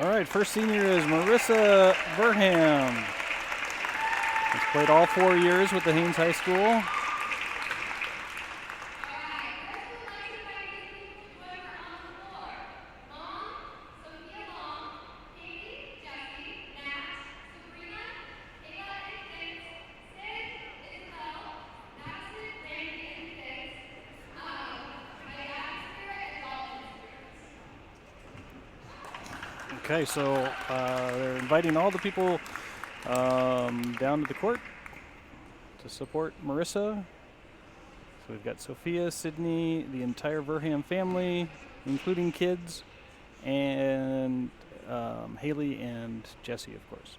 All right, first senior is Merissa Verhamme. Has played all 4 years with the Haines High School. Okay, so they're inviting all the people down to the court to support Merissa. So we've got Sophia, Sydney, the entire Verhamme family, including kids, and Haley and Jesse, of course.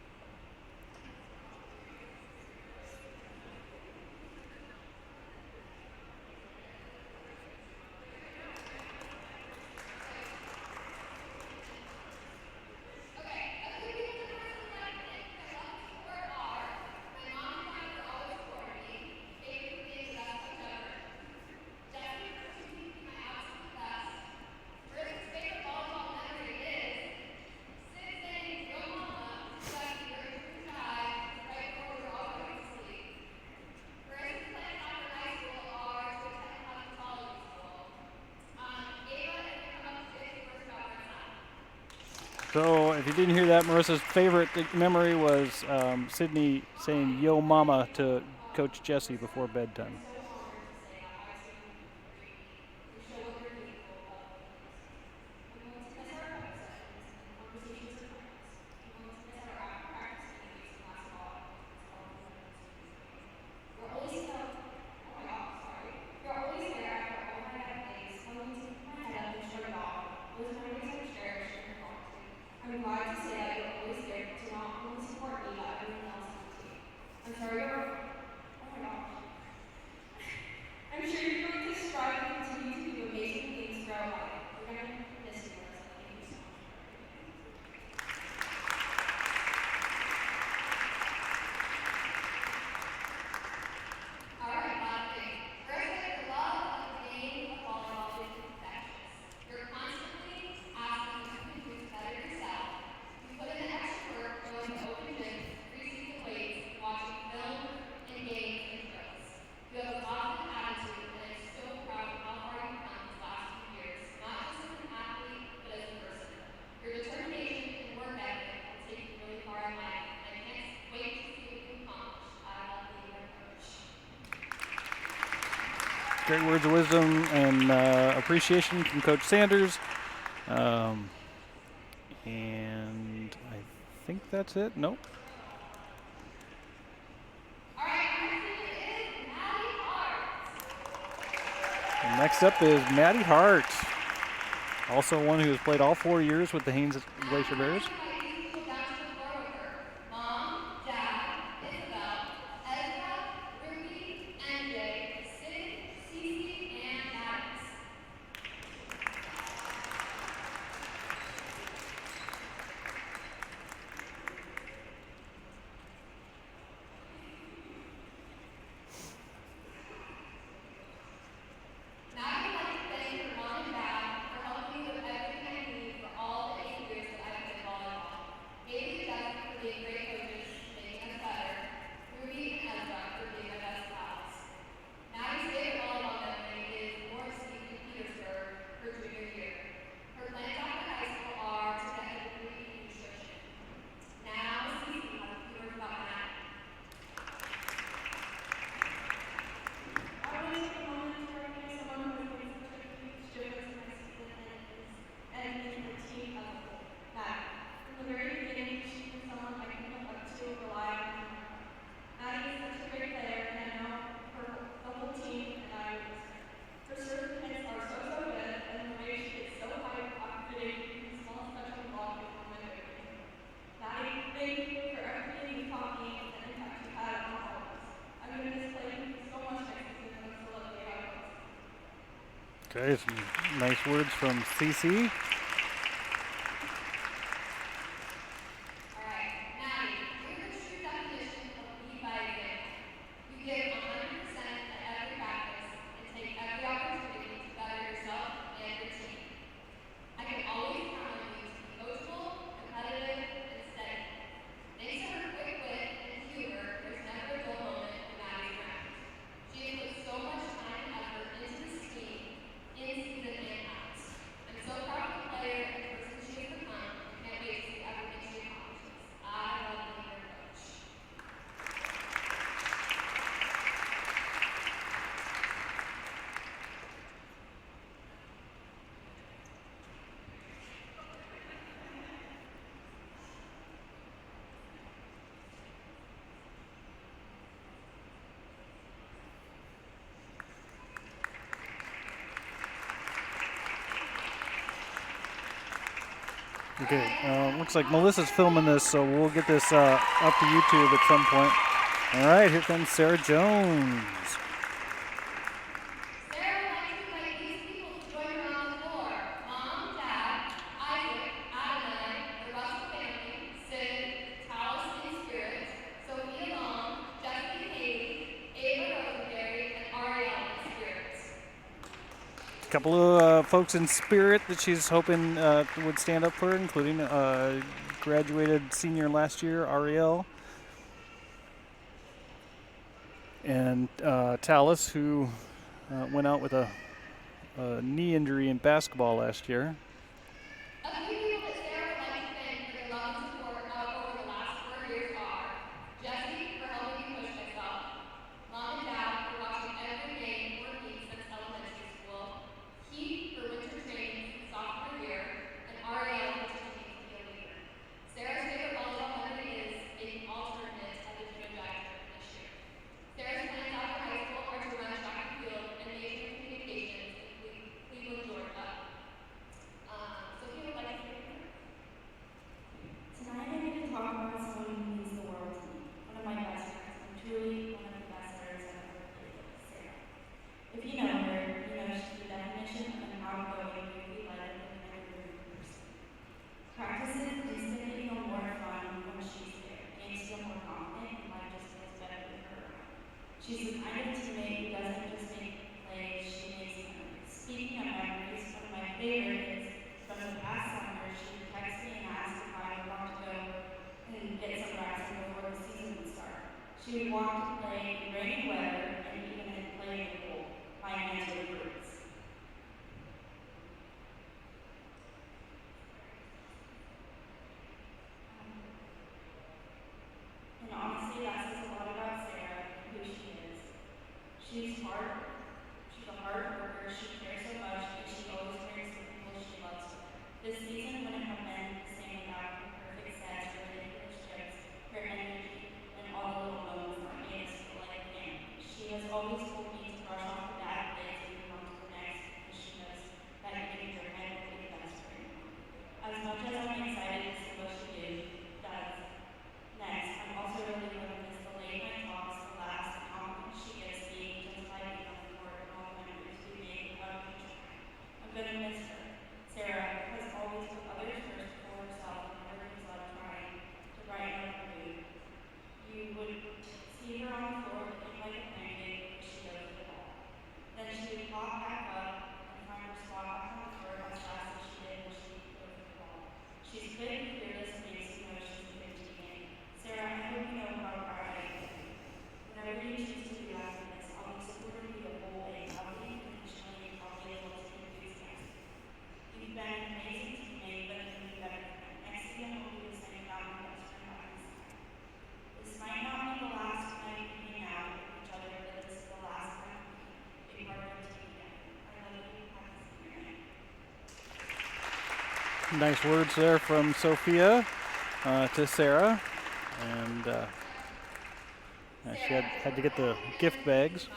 So if you didn't hear that, Marissa's favorite memory was Sydney saying "Yo Mama" to Coach Jesse before bedtime. Great words of wisdom and appreciation from Coach Sanders. And I think that's it. Nope. And next up is Madi Hart, also one who has played all 4 years with the Haines Glacier Bears. Okay, some nice words from CC. Okay, looks like Melissa's filming this, so we'll get this up to YouTube at some point. All right, here comes Sarah Jones. Couple of folks in spirit that she's hoping would stand up for her, including graduated senior last year, Ariel. And Talus, who went out with a knee injury in basketball last year. Nice words there from Sophia to Sarah, and she had to get the gift bags.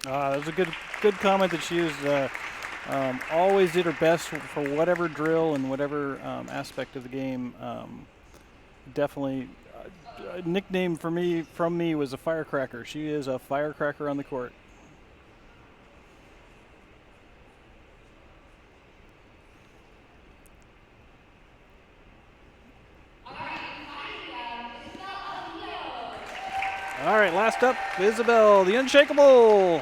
That was a good comment that she was always did her best for whatever drill and whatever aspect of the game. Definitely, a nickname from me was a firecracker. She is a firecracker on the court. All right, last up, Isabelle, the Unshakable.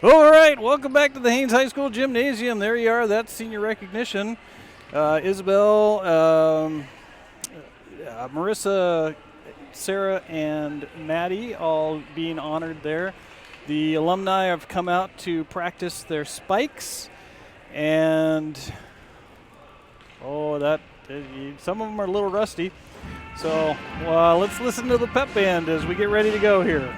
All right, welcome back to the Haines High School Gymnasium. There you are. That's senior recognition. Isabelle, Merissa, Sarah, and Maddie all being honored there. The alumni have come out to practice their spikes, and some of them are a little rusty. So let's listen to the pep band as we get ready to go here.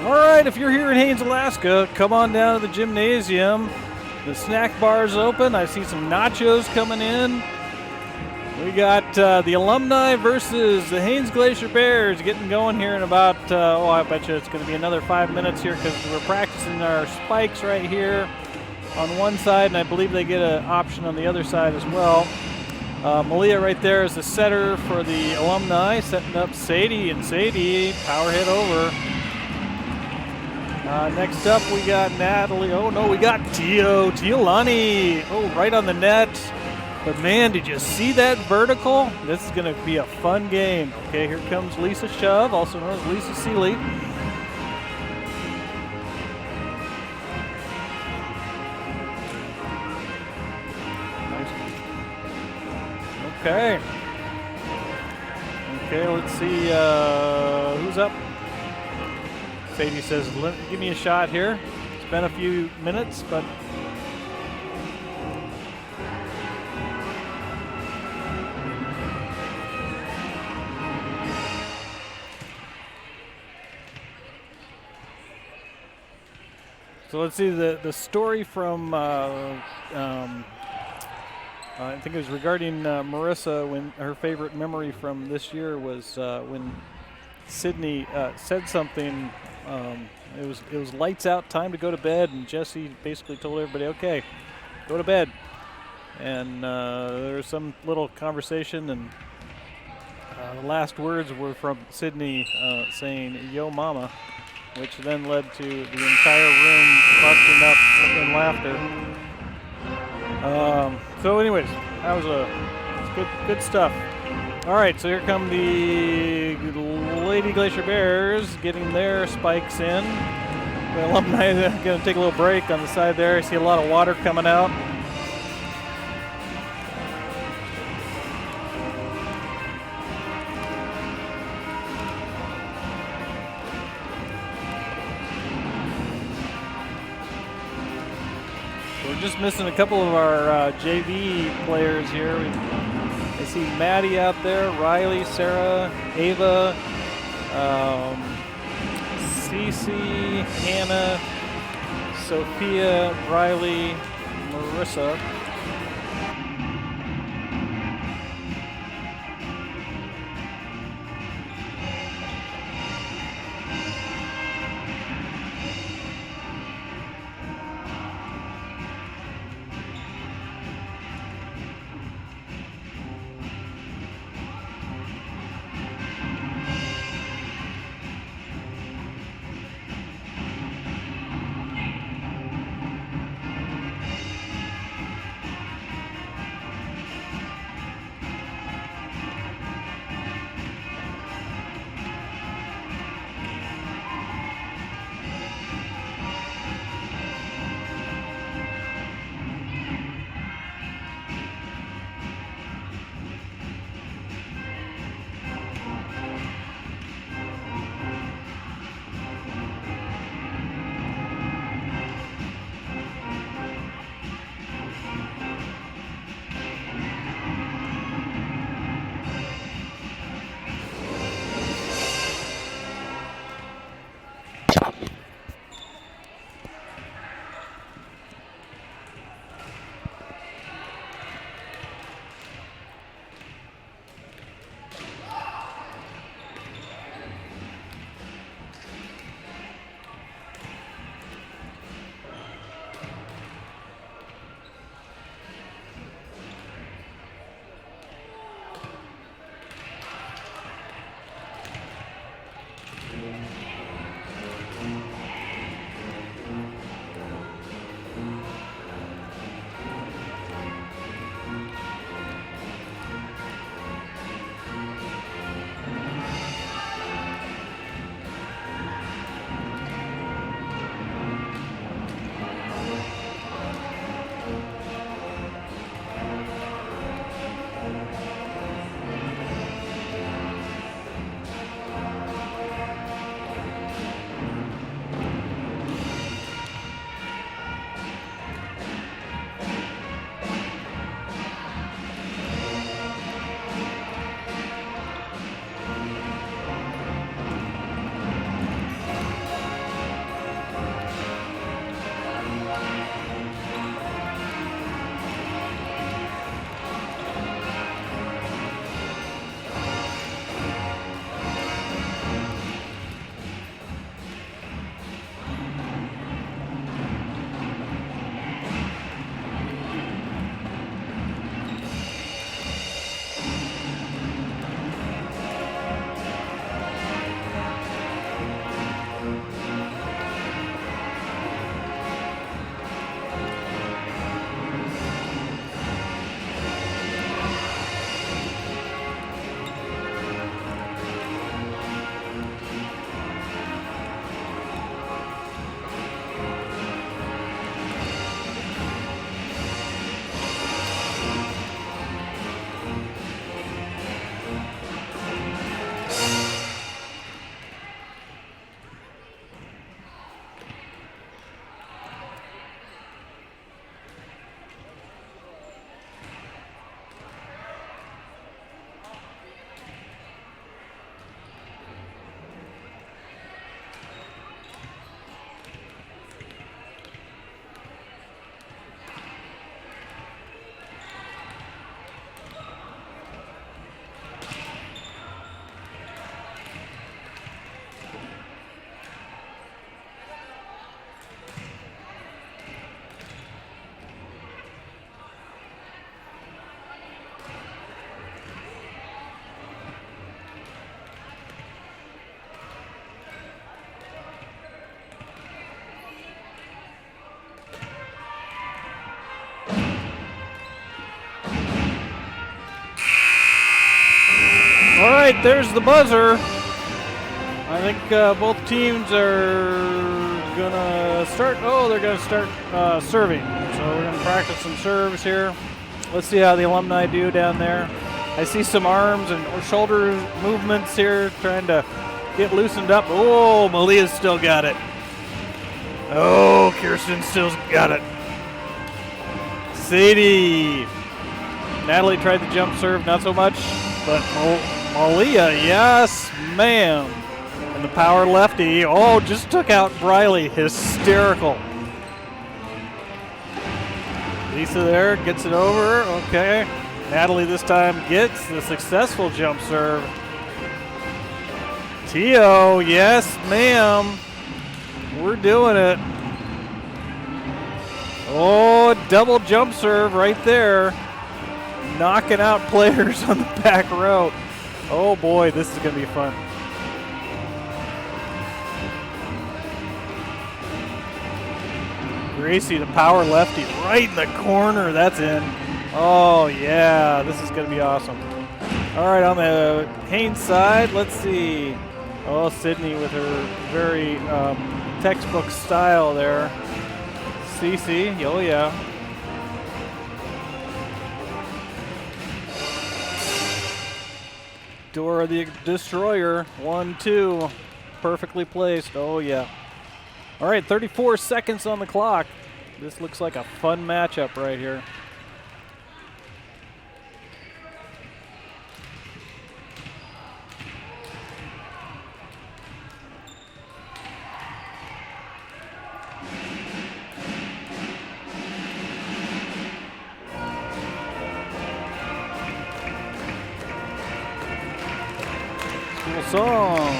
All right, if you're here in Haines, Alaska, come on down to the gymnasium. The snack bar's open. I see some nachos coming in. We got the Alumni versus the Haines Glacier Bears getting going here in about, I bet you it's going to be another 5 minutes here because we're practicing our spikes right here on one side, and I believe they get an option on the other side as well. Malia right there is the setter for the Alumni, setting up Sadie, and Sadie, power hit over. Next up, we got Natalie. Oh, no, we got Teolani. Oh, right on the net. But, man, did you see that vertical? This is going to be a fun game. Okay, here comes Lisa Shove, also known as Lisa Sele. Okay. Okay, let's see who's up. Sadie says, give me a shot here. It's been a few minutes, but so let's see the story from I think it was regarding Merissa, when her favorite memory from this year was when Sydney said something. It was lights out, time to go to bed, and Jesse basically told everybody, okay, go to bed. And there was some little conversation, and the last words were from Sydney saying, yo mama, which then led to the entire room busting up in laughter. So anyways, that was good stuff. All right, so here come the Lady Glacier Bears getting their spikes in. The Alumni are going to take a little break on the side there. I see a lot of water coming out. we're just missing a couple of our JV players here. I see Maddie out there, Riley, Sarah, Ava, Cece, Hannah, Sophia, Riley, Merissa. All right, there's the buzzer. I think both teams are gonna start. Oh, they're gonna start serving. So we're gonna practice some serves here. Let's see how the Alumni do down there. I see some arms and shoulder movements here, trying to get loosened up. Oh, Malia's still got it. Oh, Kiersten still's got it. Sadie. Natalie tried the jump serve, not so much, but Malia, yes, ma'am. And the power lefty, oh, just took out Briley, hysterical. Lisa there, gets it over, okay. Natalie this time gets the successful jump serve. Teo, yes, ma'am. We're doing it. Oh, double jump serve right there. Knocking out players on the back row. Oh boy, this is going to be fun. Gracie, the power lefty, right in the corner. That's in. Oh yeah, this is going to be awesome. All right, on the Haines side, let's see. Oh, Sydney with her very textbook style there. Cece, oh yeah. Dora the Destroyer, 1-2, perfectly placed, oh yeah. All right, 34 seconds on the clock. This looks like a fun matchup right here. Cool song.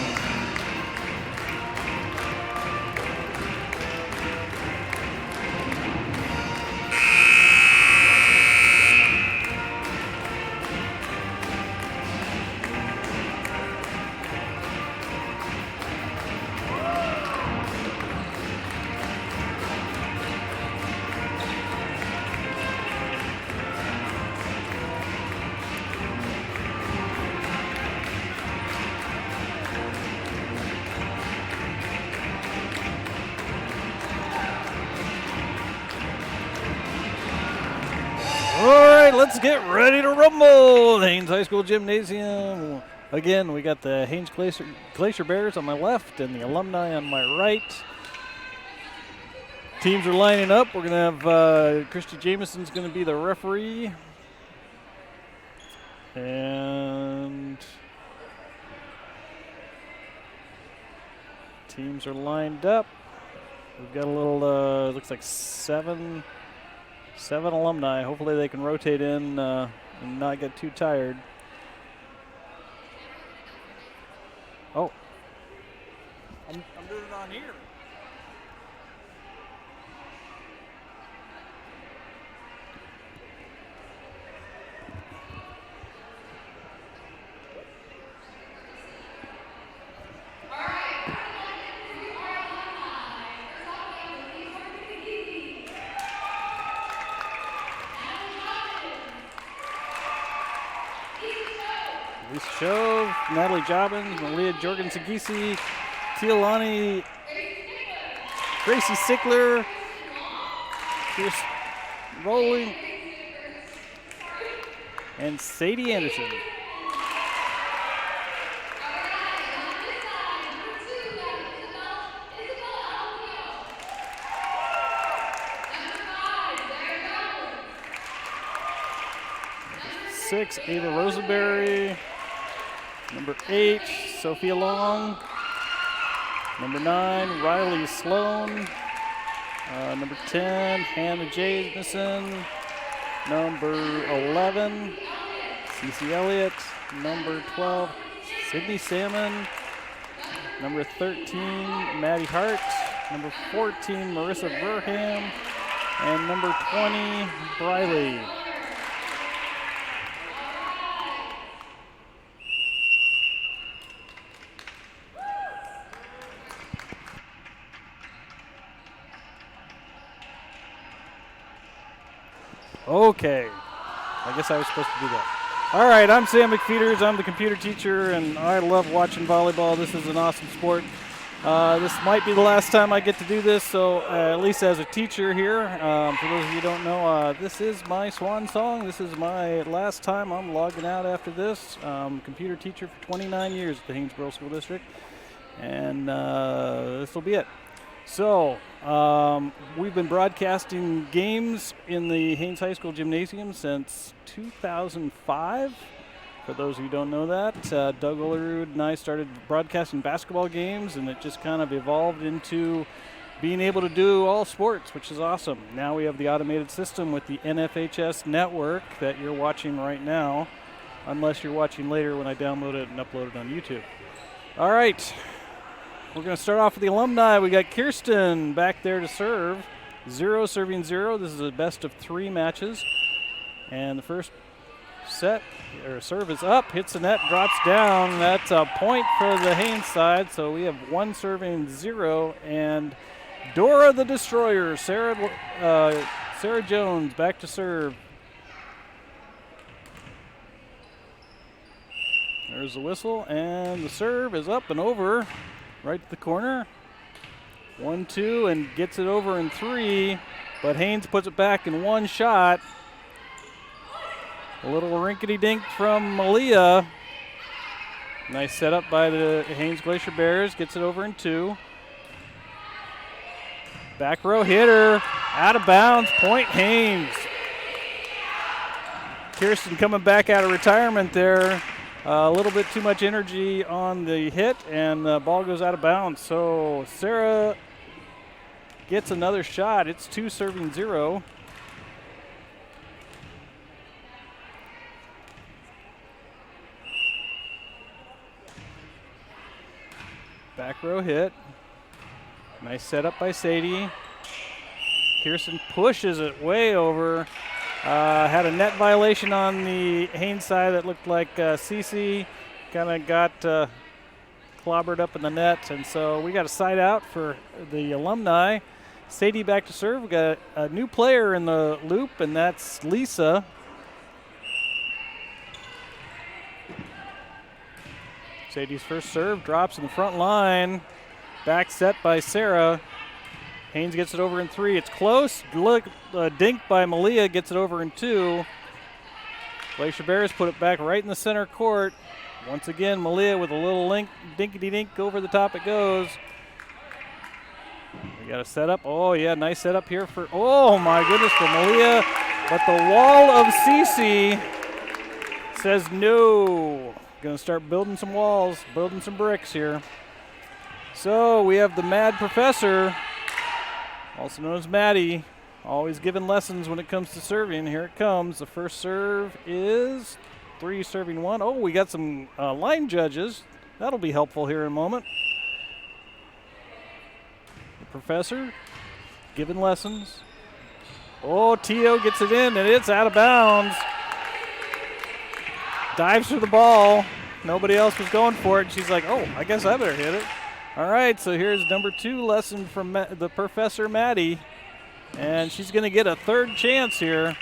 Let's get ready to rumble. The Haines High School Gymnasium. Again, we got the Haines Glacier Bears on my left and the Alumni on my right. Teams are lining up. We're going to have Christy Jameson's going to be the referee. And teams are lined up. We've got a little, looks like seven alumni. Hopefully they can rotate in and not get too tired. Oh. I'm doing it on here. Show, Natalie Jobbins, Malia Jorgensen-Geise, Teolani, Gracie Stickler, Kiersten, Rowling, and Sadie Anderson. Six, Ava Rosenberry. Number 8, Sophia Long. Number 9, Riley Sloan. Number 10, Hannah Jamison. Number 11, Cece Elliott. Number 12, Sydney Salmon. Number 13, Madi Hart. Number 14, Merissa Verhamme. And number 20, Briley. Okay, I guess I was supposed to do that. All right, I'm Sam McFeeters. I'm the computer teacher, and I love watching volleyball. This is an awesome sport. This might be the last time I get to do this, so at least as a teacher here, for those of you who don't know, this is my swan song. This is my last time. I'm logging out after this. Computer teacher for 29 years at the Haines School District, and this will be it. So we've been broadcasting games in the Haines High School Gymnasium since 2005. For those who don't know that, Doug Olerud and I started broadcasting basketball games, and it just kind of evolved into being able to do all sports, which is awesome. Now we have the automated system with the NFHS network that you're watching right now, unless you're watching later when I download it and upload it on YouTube. All right, we're going to start off with the Alumni. We got Kiersten back there to serve. 0 serving 0. This is a best of 3 matches. And the first set, or serve is up, hits the net, drops down. That's a point for the Haines side. So we have 1 serving 0. And Dora the Destroyer, Sarah Jones back to serve. There's the whistle, and the serve is up and over, right to the corner. 1-2, and gets it over in 3, but Haines puts it back in 1 shot. A little rinkety-dink from Malia. Nice setup by the Haines Glacier Bears, gets it over in 2. Back row hitter, out of bounds, point Haines. Kiersten coming back out of retirement there. A little bit too much energy on the hit, and the ball goes out of bounds. So Sarah gets another shot. It's 2 serving 0. Back row hit. Nice setup by Sadie. Kiersten pushes it way over. Had a net violation on the Haines side that looked like Cece kind of got clobbered up in the net, and so we got a side out for the Alumni. Sadie back to serve. We got a new player in the loop, and that's Lisa. Sadie's first serve drops in the front line. Back set by Sarah. Haines gets it over in 3. It's close. Look, dink by Malia gets it over in 2. Glacier Bears put it back right in the center court. Once again, Malia with a little dinkety-dink over the top it goes. We got a setup. Oh, yeah, nice setup here for, oh, my goodness, for Malia. But the wall of Cece says no. Going to start building some walls, building some bricks here. So we have the Mad Professor, also known as Maddie, always giving lessons when it comes to serving. Here it comes. The first serve is 3 serving 1. Oh, we got some line judges. That'll be helpful here in a moment. The Professor giving lessons. Oh, Teo gets it in, and it's out of bounds. Dives for the ball. Nobody else was going for it. She's like, oh, I guess I better hit it. All right, so here's number 2 lesson from the Professor Maddie, and she's going to get a 3rd chance here.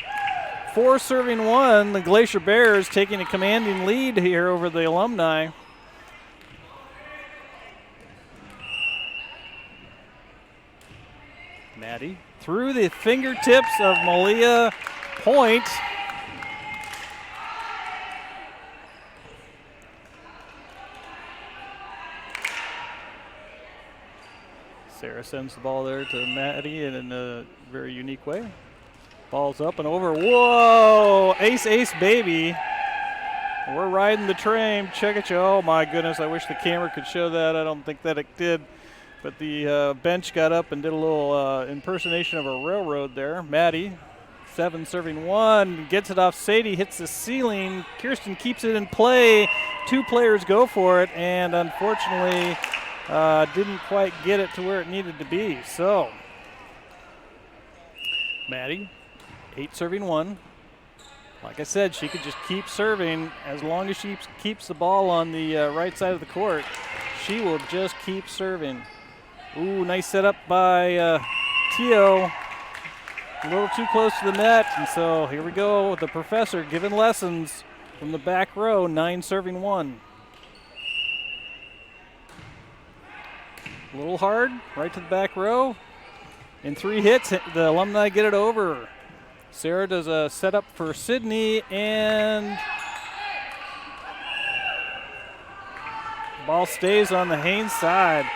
4 serving 1, the Glacier Bears taking a commanding lead here over the Alumni. Maddie through the fingertips of Malia, point. Sarah sends the ball there to Maddie in a very unique way. Ball's up and over. Whoa! Ace, ace, baby. We're riding the train. Check it. Oh, my goodness. I wish the camera could show that. I don't think that it did. But the bench got up and did a little impersonation of a railroad there. Maddie, 7 serving 1. Gets it off Sadie. Hits the ceiling. Kiersten keeps it in play. 2 players go for it. And unfortunately, didn't quite get it to where it needed to be. So, Maddie, 8 serving 1. Like I said, she could just keep serving. As long as she keeps the ball on the right side of the court, she will just keep serving. Ooh, nice setup by Teo. A little too close to the net, and so here we go. The Professor giving lessons from the back row, 9 serving 1. A little hard, right to the back row. In 3 hits, the Alumni get it over. Sarah does a setup for Sydney, and ball stays on the Haines side.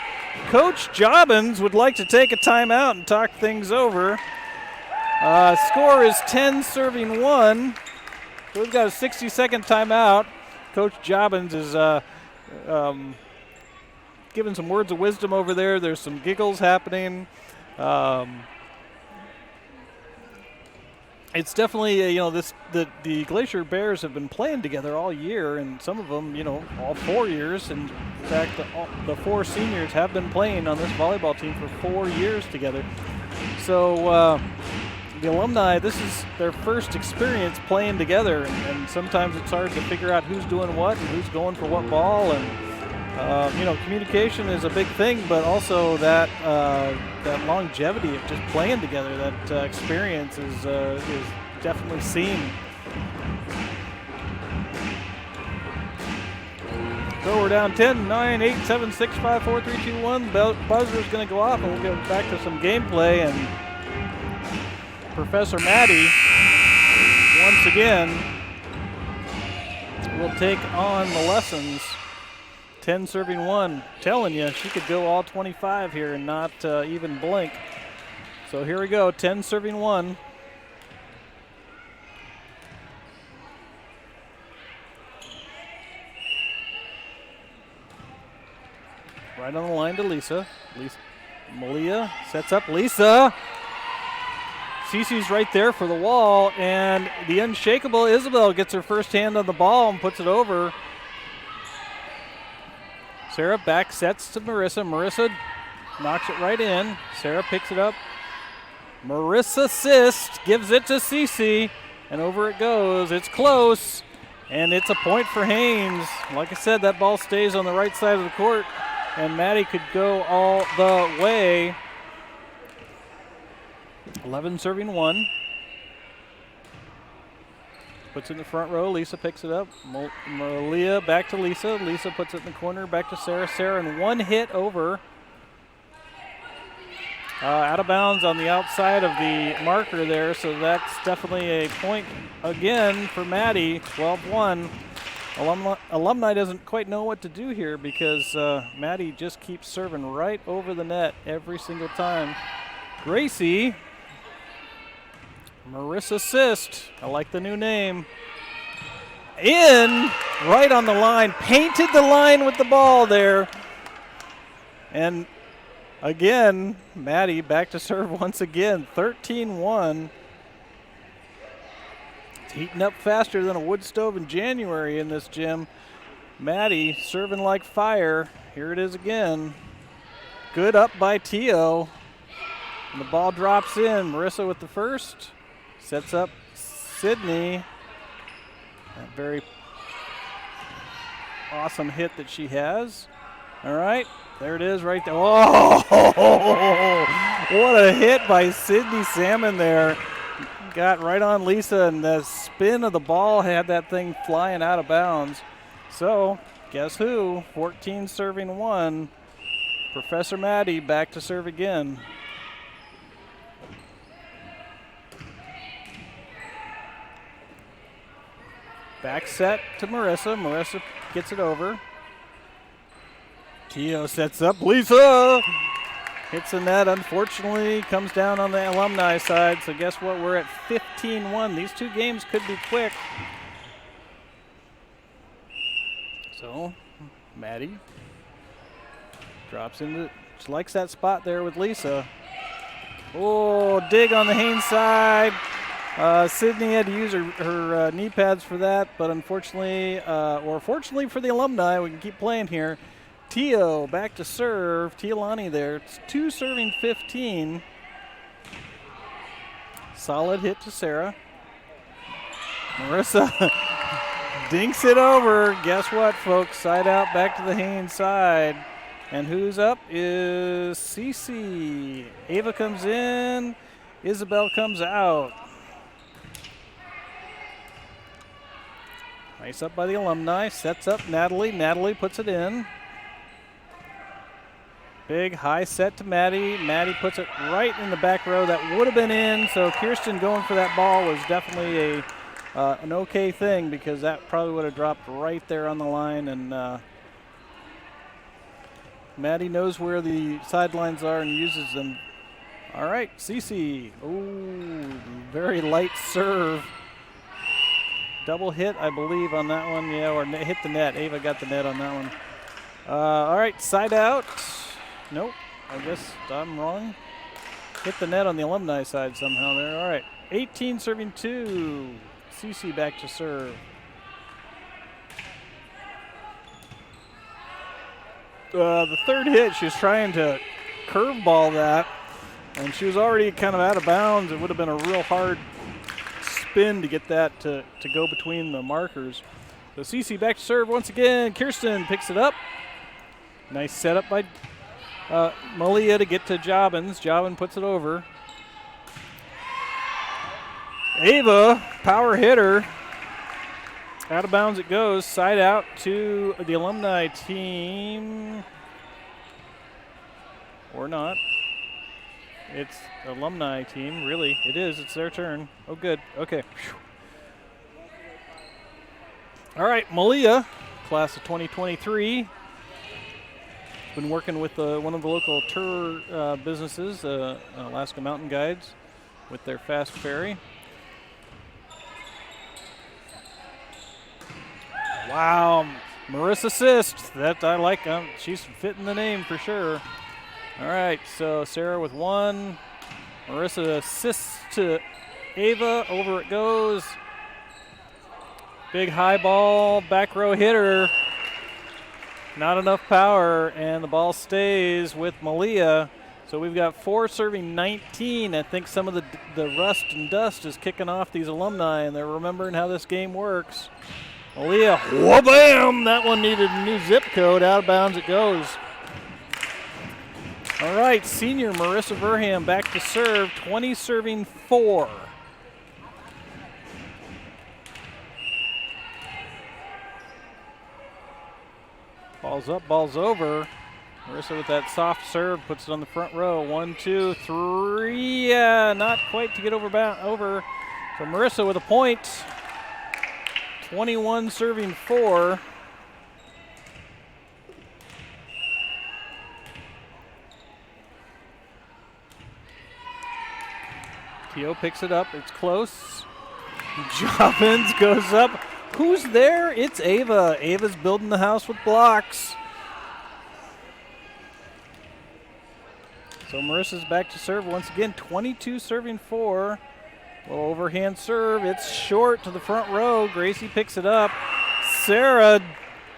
Coach Jobbins would like to take a timeout and talk things over. Score is 10 serving 1. So we've got a 60-second timeout. Coach Jobbins is giving some words of wisdom over there. There's some giggles happening. It's definitely, the Glacier Bears have been playing together all year, and some of them, all 4 years. In fact, the 4 seniors have been playing on this volleyball team for 4 years together. So the Alumni, this is their first experience playing together, and sometimes it's hard to figure out who's doing what and who's going for what ball. And communication is a big thing, but also that longevity of just playing together, that experience is definitely seen. So we're down 10, 9, 8, 7, 6, 5, 4, 3, 2, 1. The buzzer's going to go off, and we'll get back to some gameplay. And Professor Madi, once again, will take on the lessons. 10 serving 1. Telling you, she could go all 25 here and not even blink. So here we go, 10 serving 1. Right on the line to Lisa. Malia sets up Lisa. Cece's right there for the wall, and the Unshakable Isabelle gets her first hand on the ball and puts it over. Sarah back sets to Merissa. Merissa knocks it right in. Sarah picks it up. MerisAssist gives it to Cece, and over it goes. It's close, and it's a point for Haines. Like I said, that ball stays on the right side of the court, and Madi could go all the way. 11 serving 1. Puts it in the front row. Lisa picks it up. Malia back to Lisa. Lisa puts it in the corner. Back to Sarah. Sarah in one hit over. Out of bounds on the outside of the marker there. So that's definitely a point again for Madi. 12-1. Alumni doesn't quite know what to do here because Madi just keeps serving right over the net every single time. Gracie. MerisAssist. I like the new name. In, right on the line. Painted the line with the ball there. And again, Madi back to serve once again. 13-1. It's heating up faster than a wood stove in January in this gym. Madi serving like fire. Here it is again. Good up by Teo. And the ball drops in. Merissa with the first. Sets up Sydney. That very awesome hit that she has. All right, there it is right there. Oh, what a hit by Sydney Salmon there. Got right on Lisa, and the spin of the ball had that thing flying out of bounds. So, guess who? 14 serving 1. Professor Madi back to serve again. Back set to Merissa. Merissa gets it over. Teo sets up Lisa. Hits the net, unfortunately, comes down on the Alumni side. So guess what? We're at 15-1. These two games could be quick. So Madi drops into, she likes that spot there with Lisa. Oh, dig on the Haines side. Sydney had to use her knee pads for that, but unfortunately, or fortunately for the Alumni, we can keep playing here. Teo back to serve. Teolani there. It's 2 serving 15. Solid hit to Sarah. Merissa dinks it over. Guess what, folks? Side out back to the Haines side. And who's up is Cece. Ava comes in. Isabelle comes out. Nice up by the Alumni. Sets up Natalie. Natalie puts it in. Big high set to Madi. Madi puts it right in the back row. That would have been in. So Kiersten going for that ball was definitely an okay thing because that probably would have dropped right there on the line. And Madi knows where the sidelines are and uses them. All right, Cece. Oh, very light serve. Double hit, I believe, on that one. Yeah, or hit the net. Ava got the net on that one. All right, side out. Nope, I guess I'm wrong. Hit the net on the Alumni side somehow there. All right, 18 serving 2. Cece back to serve. The third hit, she was trying to curveball that, and she was already kind of out of bounds. It would have been a real hard spin to get that to go between the markers. So Cece back to serve once again. Kiersten picks it up. Nice setup by Malia to get to Jobbins. Jobbins puts it over. Ava, power hitter. Out of bounds it goes. Side out to the Alumni team. Or not. It's Alumni team, really. It is. It's their turn. Oh, good. Okay. Whew. All right, Malia, class of 2023. Been working with one of the local tour businesses, Alaska Mountain Guides, with their fast ferry. Wow, MerisAssist. That I like. She's fitting the name for sure. All right, so Sarah with 1. Merissa assists to Ava. Over it goes. Big high ball, back row hitter. Not enough power, and the ball stays with Malia. So we've got 4 serving 19. I think some of the rust and dust is kicking off these Alumni, and they're remembering how this game works. Malia, wha-bam! That one needed a new zip code. Out of bounds it goes. All right, senior Merissa Verhamme back to serve, 20 serving 4. Ball's up, ball's over. Merissa with that soft serve puts it on the front row. 1, 2, 3. Yeah, not quite to get over. So Merissa with a point. 21 serving 4. Teo picks it up. It's close. Jobbins goes up. Who's there? It's Ava. Ava's building the house with blocks. So Marissa's back to serve once again. 22 serving 4. Little overhand serve. It's short to the front row. Gracie picks it up. Sarah,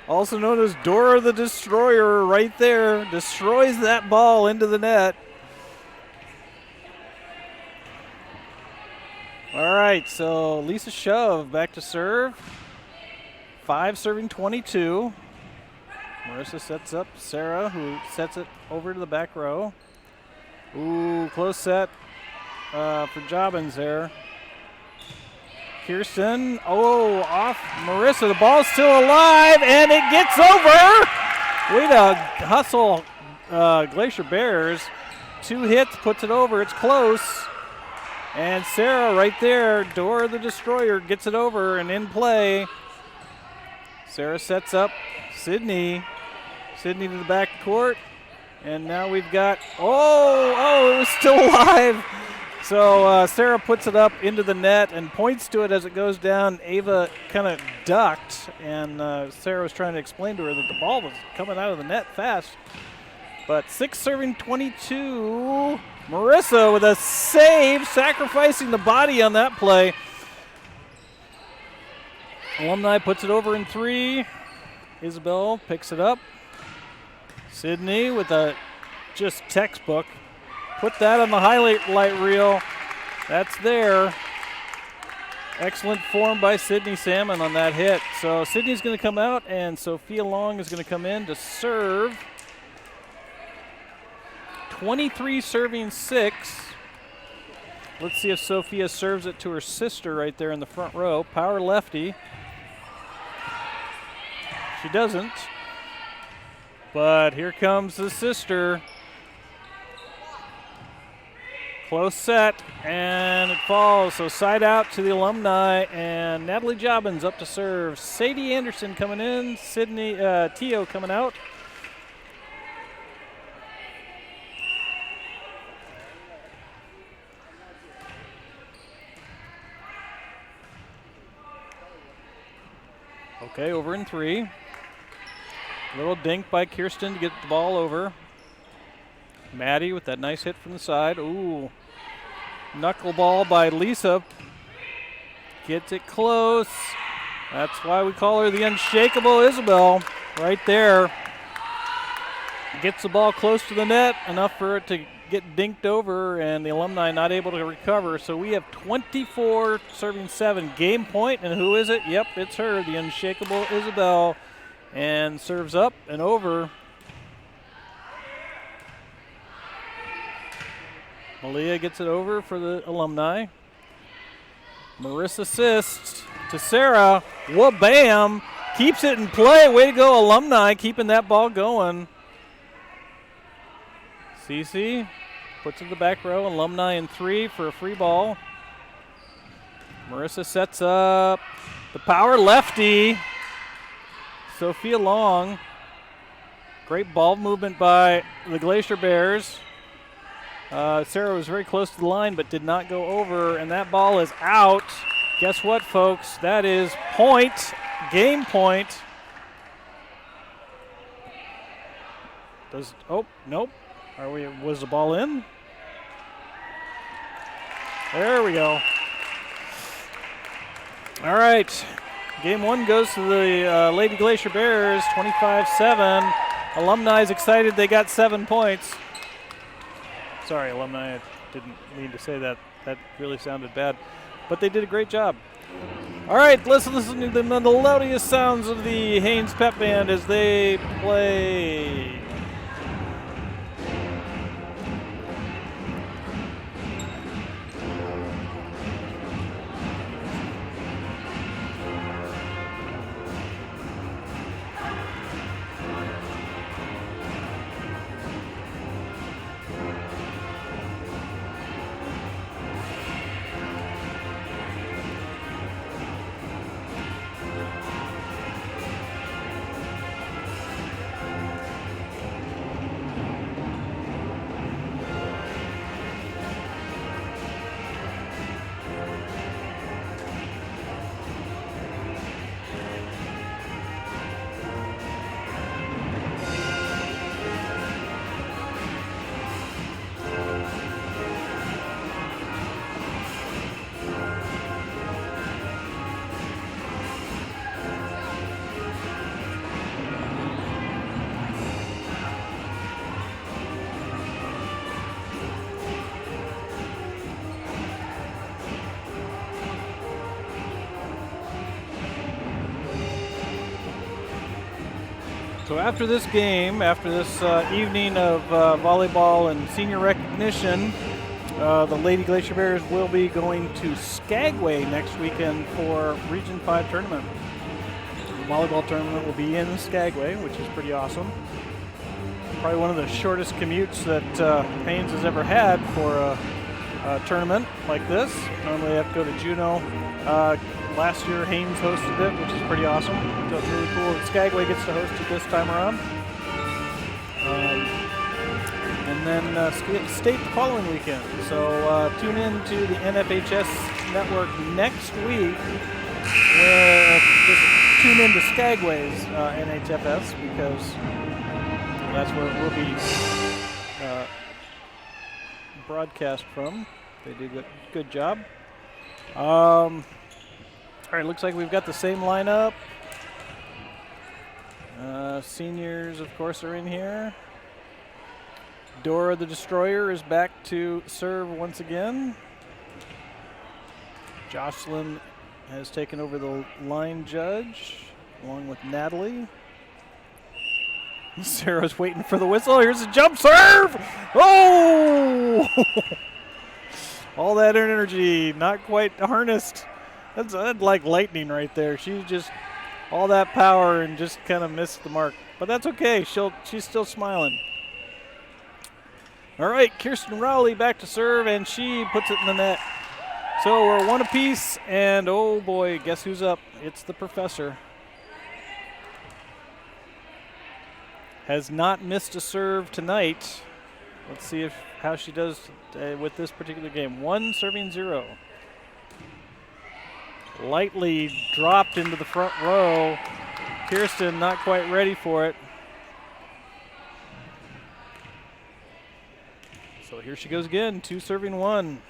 also known as Dora the Destroyer, right there, destroys that ball into the net. All right, so Lisa Shove back to serve. 5 serving 22. Merissa sets up Sarah, who sets it over to the back row. Ooh, close set for Jobbins there. Kiersten, off Merissa. The ball's still alive, and it gets over. Way to hustle, Glacier Bears. 2 hits, puts it over. It's close. And Sarah right there, Dora the Destroyer, gets it over and in play. Sarah sets up Sydney. Sydney to the back court. And now we've got, it was still alive. So Sarah puts it up into the net and points to it as it goes down. Ava kind of ducked, and Sarah was trying to explain to her that the ball was coming out of the net fast. But 6 serving 22. Merissa with a save, sacrificing the body on that play. Alumni puts it over in 3. Isabelle picks it up. Sydney with a just textbook. Put that on the highlight reel. That's there. Excellent form by Sydney Salmon on that hit. So Sydney's going to come out, and Sophia Long is going to come in to serve. 23 serving 6. Let's see if Sophia serves it to her sister right there in the front row. Power lefty. She doesn't. But here comes the sister. Close set, and it falls. So side out to the Alumni, and Natalie Jobbins up to serve. Sadie Anderson coming in. Teo coming out. Okay, over in 3. Little dink by Kiersten to get the ball over. Madi with that nice hit from the side. Ooh. Knuckleball by Lisa. Gets it close. That's why we call her the Unshakable Isabelle. Right there. Gets the ball close to the net, enough for it to get dinked over, and the Alumni not able to recover. So we have 24 serving 7. Game point, and who is it? Yep, it's her, the Unshakable Isabelle. And serves up and over. Malia gets it over for the Alumni. MerisAssist to Sarah. Wha-bam! Keeps it in play. Way to go, Alumni, keeping that ball going. Cece puts it in the back row. Alumni in 3 for a free ball. Merissa sets up the power lefty. Sophia Long. Great ball movement by the Glacier Bears. Sarah was very close to the line but did not go over, and that ball is out. Guess what, folks? That is point, game point. Nope. Was the ball in? There we go. All right. Game 1 goes to the Lady Glacier Bears, 25-7. Alumni is excited they got 7 points. Sorry, Alumni, I didn't mean to say that. That really sounded bad. But they did a great job. All right, let's listen to the melodious sounds of the Haines Pep Band as they play. So after this game, after this evening of volleyball and senior recognition, the Lady Glacier Bears will be going to Skagway next weekend for Region 5 tournament. The volleyball tournament will be in Skagway, which is pretty awesome. Probably one of the shortest commutes that Haines has ever had for a tournament like this. Normally they have to go to Juneau. Last year, Haines hosted it, which is pretty awesome. So it's really cool that Skagway gets to host it this time around. And then state the following weekend. So tune in to the NFHS network next week. Just tune in to Skagway's NHFS because that's where it will be broadcast from. They did a good job. All right, looks like we've got the same lineup. Seniors, of course, are in here. Dora the Destroyer is back to serve once again. Jocelyn has taken over the line judge, along with Natalie. Sarah's waiting for the whistle. Here's a jump serve! Oh! All that energy, not quite harnessed. That's like lightning right there. She just, all that power and just kind of missed the mark. But that's okay. She's still smiling. All right, Kiersten Rowley back to serve, and she puts it in the net. So we're 1 apiece, and oh boy, guess who's up? It's the Professor. Has not missed a serve tonight. Let's see how she does with this particular game. 1 serving 0. Lightly dropped into the front row. Kiersten not quite ready for it. So here she goes again, 2 serving 1.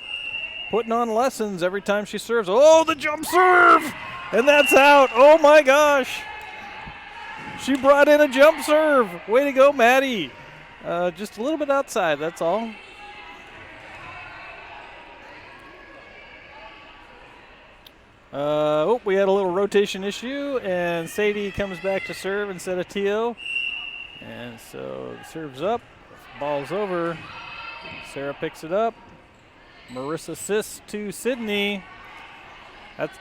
Putting on lessons every time she serves. Oh, the jump serve! And that's out. Oh my gosh. She brought in a jump serve. Way to go, Madi. Just a little bit outside, that's all. We had a little rotation issue, and Sadie comes back to serve instead of Teo. And so serves up, ball's over. Sarah picks it up. MerisAssist to Sydney.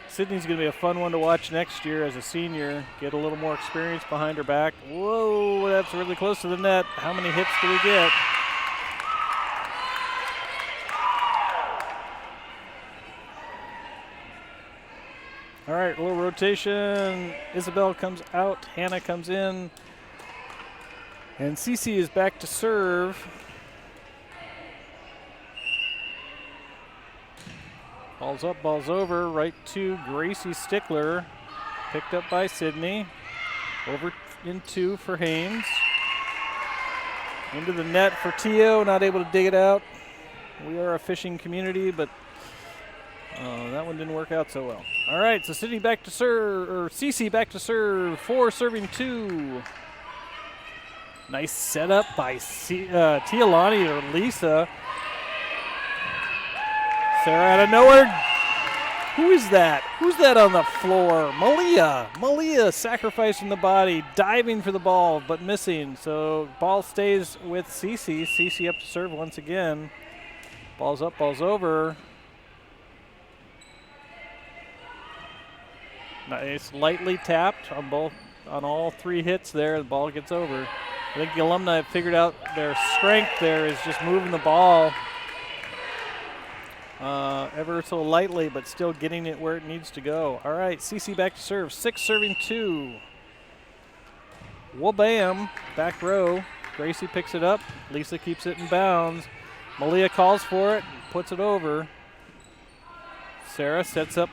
Sydney's going to be a fun one to watch next year as a senior. Get a little more experience behind her back. Whoa, that's really close to the net. How many hits do we get? All right, a little rotation. Isabelle comes out. Hannah comes in. And Cece is back to serve. Ball's up, ball's over. Right to Gracie Stickler. Picked up by Sydney. Over in 2 for Haines. Into the net for Teo. Not able to dig it out. We are a fishing community, but that one didn't work out so well. All right, so Sydney back to serve, or Cece back to serve. 4 serving 2. Nice setup by Teolani or Lisa. Sarah out of nowhere. Who is that? Who's that on the floor? Malia. Malia sacrificing the body, diving for the ball, but missing. So ball stays with Cece. Cece up to serve once again. Ball's up, ball's over. Nice, lightly tapped on all 3 hits there. The ball gets over. I think the Alumni have figured out their strength there is just moving the ball ever so lightly, but still getting it where it needs to go. All right, Cece back to serve. 6 serving 2. Wha-bam, back row. Gracie picks it up. Lisa keeps it in bounds. Malia calls for it, puts it over. Sarah sets up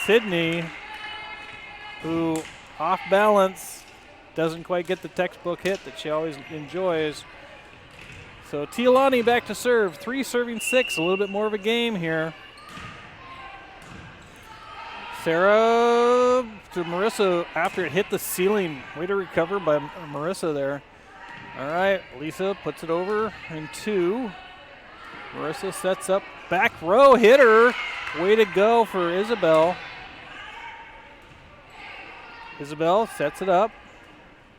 Sydney, who off balance doesn't quite get the textbook hit that she always enjoys. So Teolani back to serve, 3 serving 6, a little bit more of a game here. Sarah to Merissa after it hit the ceiling. Way to recover by Merissa there. All right, Lisa puts it over in 2. Merissa sets up, back row hitter. Way to go for Isabelle. Isabelle sets it up.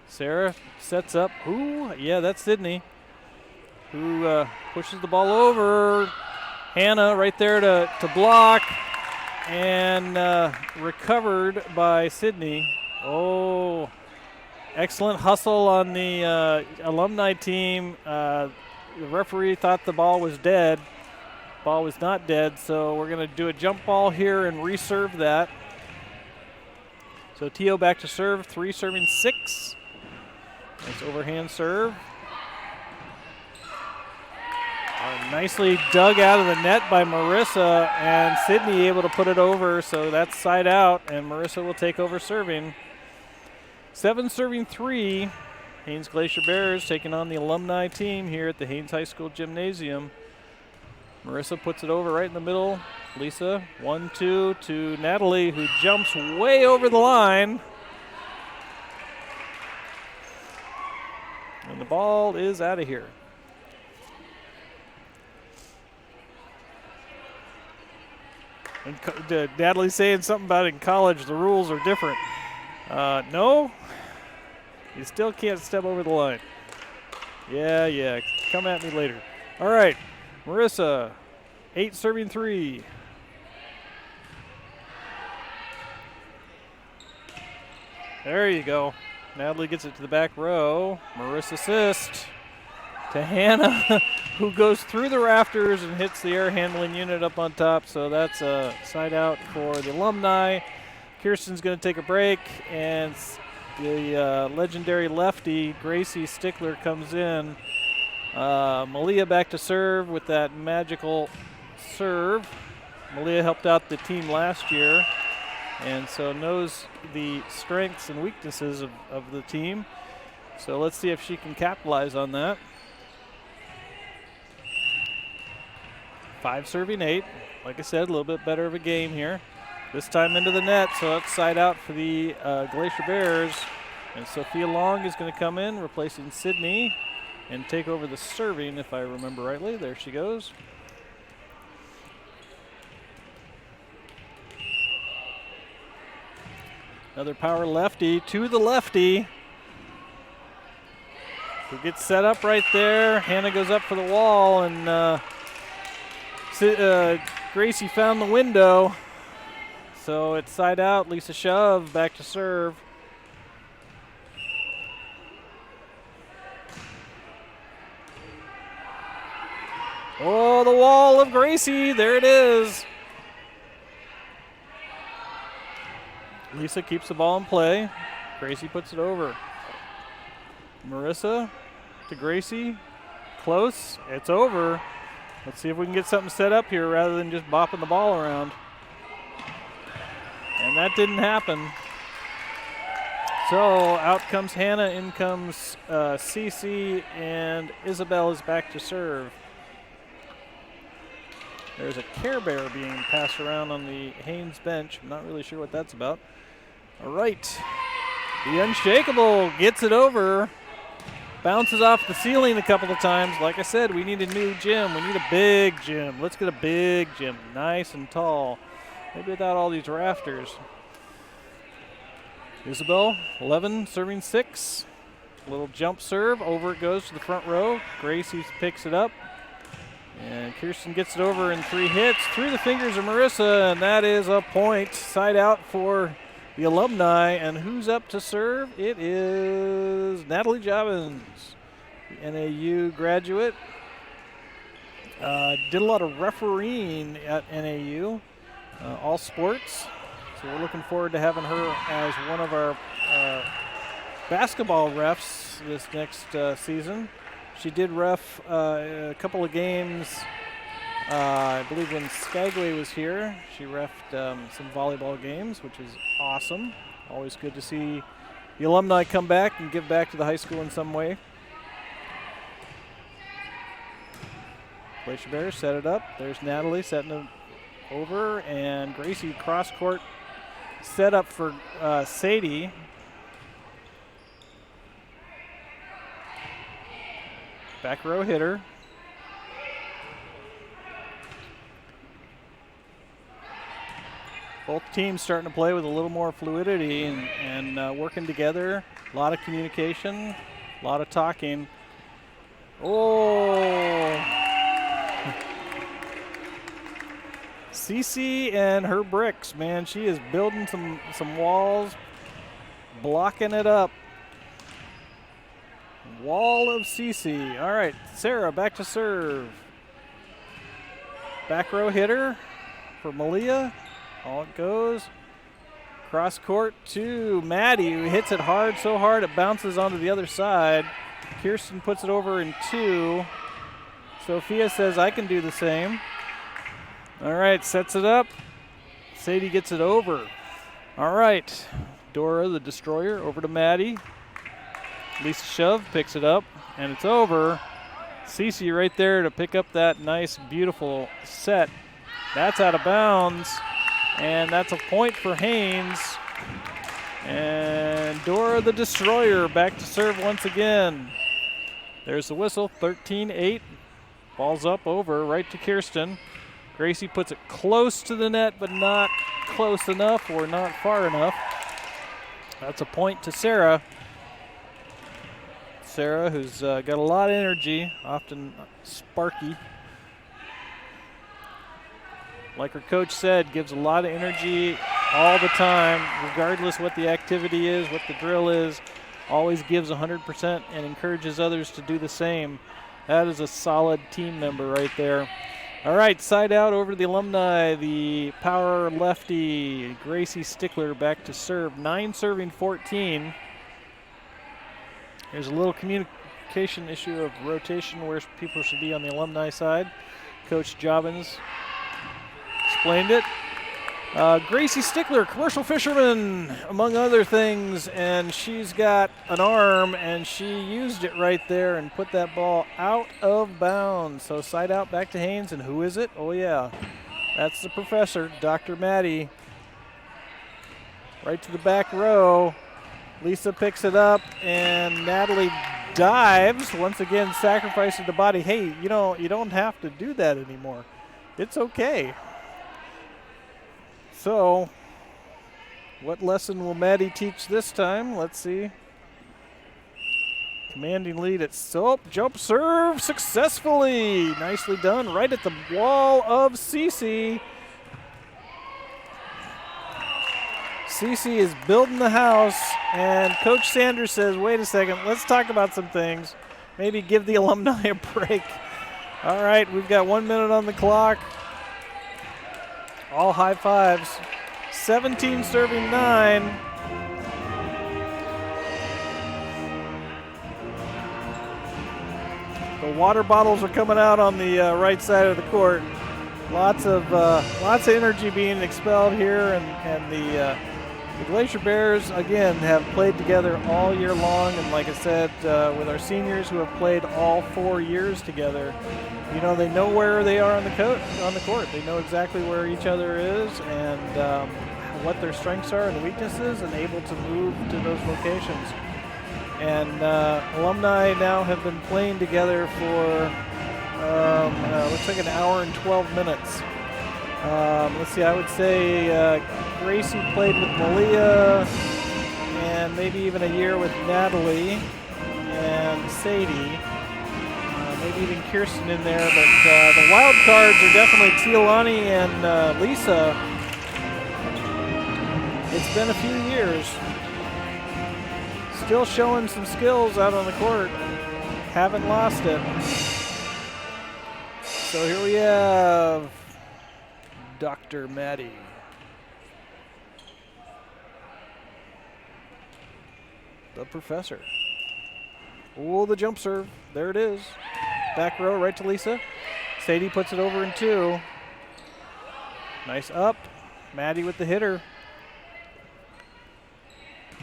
Sarah sets up. Ooh, yeah, that's Sydney, who pushes the ball over. Hannah right there to block, and recovered by Sydney. Oh, excellent hustle on the Alumni team. The referee thought the ball was dead. Ball was not dead, so we're going to do a jump ball here and reserve that. So Teo back to serve, 3 serving 6. Nice overhand serve. Nicely dug out of the net by Merissa, and Sydney able to put it over, so that's side out, and Merissa will take over serving. 7 serving 3. Haines Glacier Bears taking on the Alumni team here at the Haines High School Gymnasium. Merissa puts it over right in the middle. Lisa, 1-2 to Natalie, who jumps way over the line. And the ball is out of here. And Natalie's saying something about in college the rules are different. No, you still can't step over the line. Yeah, come at me later. All right, Merissa, 8 serving 3. There you go. Natalie gets it to the back row. MerisAssist to Hannah, who goes through the rafters and hits the air handling unit up on top. So that's a side out for the Alumni. Kiersten's going to take a break, and the legendary lefty, Gracie Stickler, comes in. Malia back to serve with that magical serve. Malia helped out the team last year. and so knows the strengths and weaknesses of the team. So let's see if she can capitalize on that. 5 serving 8. Like I said, a little bit better of a game here. This time into the net, so that's side out for the Glacier Bears. And Sophia Long is going to come in, replacing Sydney, and take over the serving, if I remember rightly. There she goes. Another power lefty to the lefty, who gets set up right there. Hannah goes up for the wall, and Gracie found the window. So it's side out. Lisa Shove back to serve. Oh, the wall of Gracie. There it is. Lisa keeps the ball in play. Gracie puts it over. Merissa to Gracie. Close. It's over. Let's see if we can get something set up here rather than just bopping the ball around. And that didn't happen. So out comes Hannah, in comes Cece, and Isabelle is back to serve. There's a Care Bear being passed around on the Haines bench. I'm not really sure what that's about. All right. The Unshakable gets it over. Bounces off the ceiling a couple of times. Like I said, we need a new gym. We need a big gym. Let's get a big gym. Nice and tall. Maybe without all these rafters. Isabelle, 11, serving 6. Little jump serve. Over it goes to the front row. Gracie picks it up. And Kiersten gets it over in 3 hits. Through the fingers of Merissa, and that is a point. Side out for the Alumni. And who's up to serve? It is Natalie Jobbins, the NAU graduate. Did a lot of refereeing at NAU, all sports. So we're looking forward to having her as one of our basketball refs this next season. She did ref a couple of games, I believe when Skagway was here. She refed some volleyball games, which is awesome. Always good to see the alumni come back and give back to the high school in some way. Glacier Bears set it up. There's Natalie setting it over, and Gracie cross-court set up for Sadie. Back row hitter. Both teams starting to play with a little more fluidity and working together. A lot of communication, a lot of talking. Oh! Cece and her bricks, man, she is building some walls, blocking it up. Wall of Cece. All right, Sarah back to serve. Back row hitter for Malia. All it goes. Cross court to Madi, who hits it hard, so hard it bounces onto the other side. Kiersten puts it over in 2. Sophia says, I can do the same. All right, sets it up. Sadie gets it over. All right, Dora the Destroyer over to Madi. Lisa Shove picks it up, and it's over. Cece right there to pick up that nice, beautiful set. That's out of bounds, and that's a point for Haines. And Dora the Destroyer back to serve once again. There's the whistle, 13-8. Ball's up over, right to Kiersten. Gracie puts it close to the net, but not close enough or not far enough. That's a point to Sarah. Sarah, who's got a lot of energy, often sparky. Like her coach said, gives a lot of energy all the time, regardless what the activity is, what the drill is. Always gives 100% and encourages others to do the same. That is a solid team member right there. All right, side out over to the Alumni, the power lefty, Gracie Stickler back to serve. 9 serving 14. There's a little communication issue of rotation where people should be on the Alumni side. Coach Jobbins explained it. Gracie Stickler, commercial fisherman, among other things, and she's got an arm, and she used it right there and put that ball out of bounds. So side out back to Haines, and who is it? Oh, yeah, that's the professor, Dr. Madi. Right to the back row. Lisa picks it up, and Natalie dives, once again sacrificing the body. Hey, you know, you don't have to do that anymore. It's okay. So, what lesson will Madi teach this time? Let's see. Commanding lead at soap. Jump serve successfully. Nicely done. Right at the wall of Cece. Cece is building the house, and Coach Sanders says, wait a second, let's talk about some things. Maybe give the alumni a break. All right, we've got 1 minute on the clock. All high fives. 17 serving 9. The water bottles are coming out on the right side of the court. Lots of energy being expelled here, and the Glacier Bears, again, have played together all year long, and like I said, with our seniors who have played all 4 years together, you know, they know where they are on the court. They know exactly where each other is and what their strengths are and weaknesses, and able to move to those locations. And alumni now have been playing together for looks like an hour and 12 minutes. Let's see, I would say Gracie played with Malia, and maybe even a year with Natalie and Sadie. Maybe even Kiersten in there, but the wild cards are definitely Teolani and Lisa. It's been a few years. Still showing some skills out on the court. Haven't lost it. So here we have Dr. Madi. The professor. Oh, the jump serve. There it is. Back row, right to Lisa. Sadie puts it over in 2. Nice up. Madi with the hitter.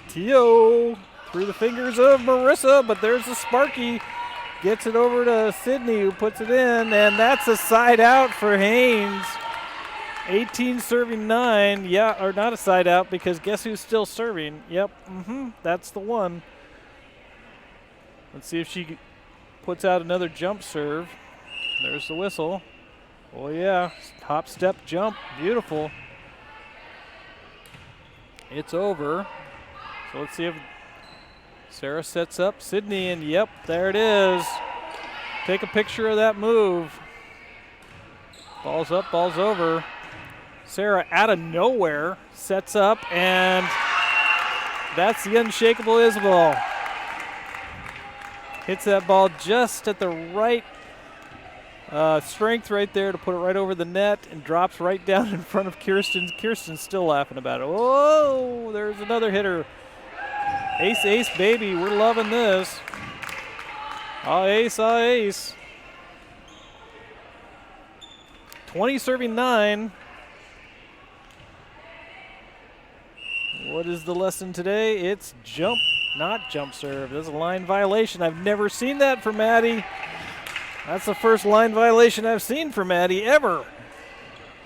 Teo through the fingers of Merissa, but there's the Sparky. Gets it over to Sydney, who puts it in, and that's a side out for Haines. 18 serving 9. Yeah, or not a side out, because guess who's still serving? Yep, that's the one. Let's see if she puts out another jump serve. There's the whistle. Oh yeah, hop, step, jump, beautiful. It's over. So let's see if Sarah sets up Sydney, and yep, there it is. Take a picture of that move. Ball's up, ball's over. Sarah out of nowhere sets up, and that's the Unshakable Isabelle. Hits that ball just at the right strength right there to put it right over the net, and drops right down in front of Kiersten. Kiersten's still laughing about it. Whoa, there's another hitter. Ace, ace, baby, we're loving this. Ah, ace, ah, ace. 20 serving 9. What is the lesson today? It's jump, not jump serve. There's a line violation. I've never seen that for Madi. That's the first line violation I've seen for Madi ever.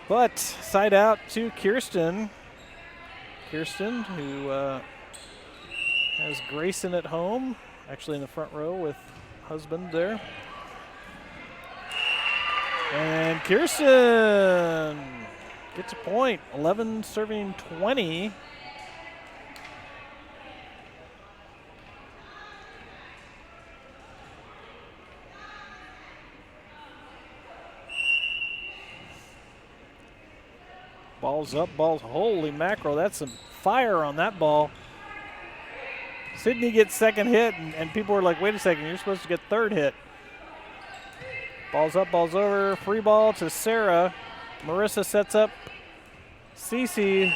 But side out to Kiersten. Kiersten, who has Grayson at home, actually in the front row with husband there. And Kiersten gets a point. 11 serving 20. Ball's up, ball's, holy mackerel, that's some fire on that ball. Sydney gets second hit, and people are like, wait a second, you're supposed to get third hit. Ball's up, ball's over, free ball to Sarah. Merissa sets up Cece.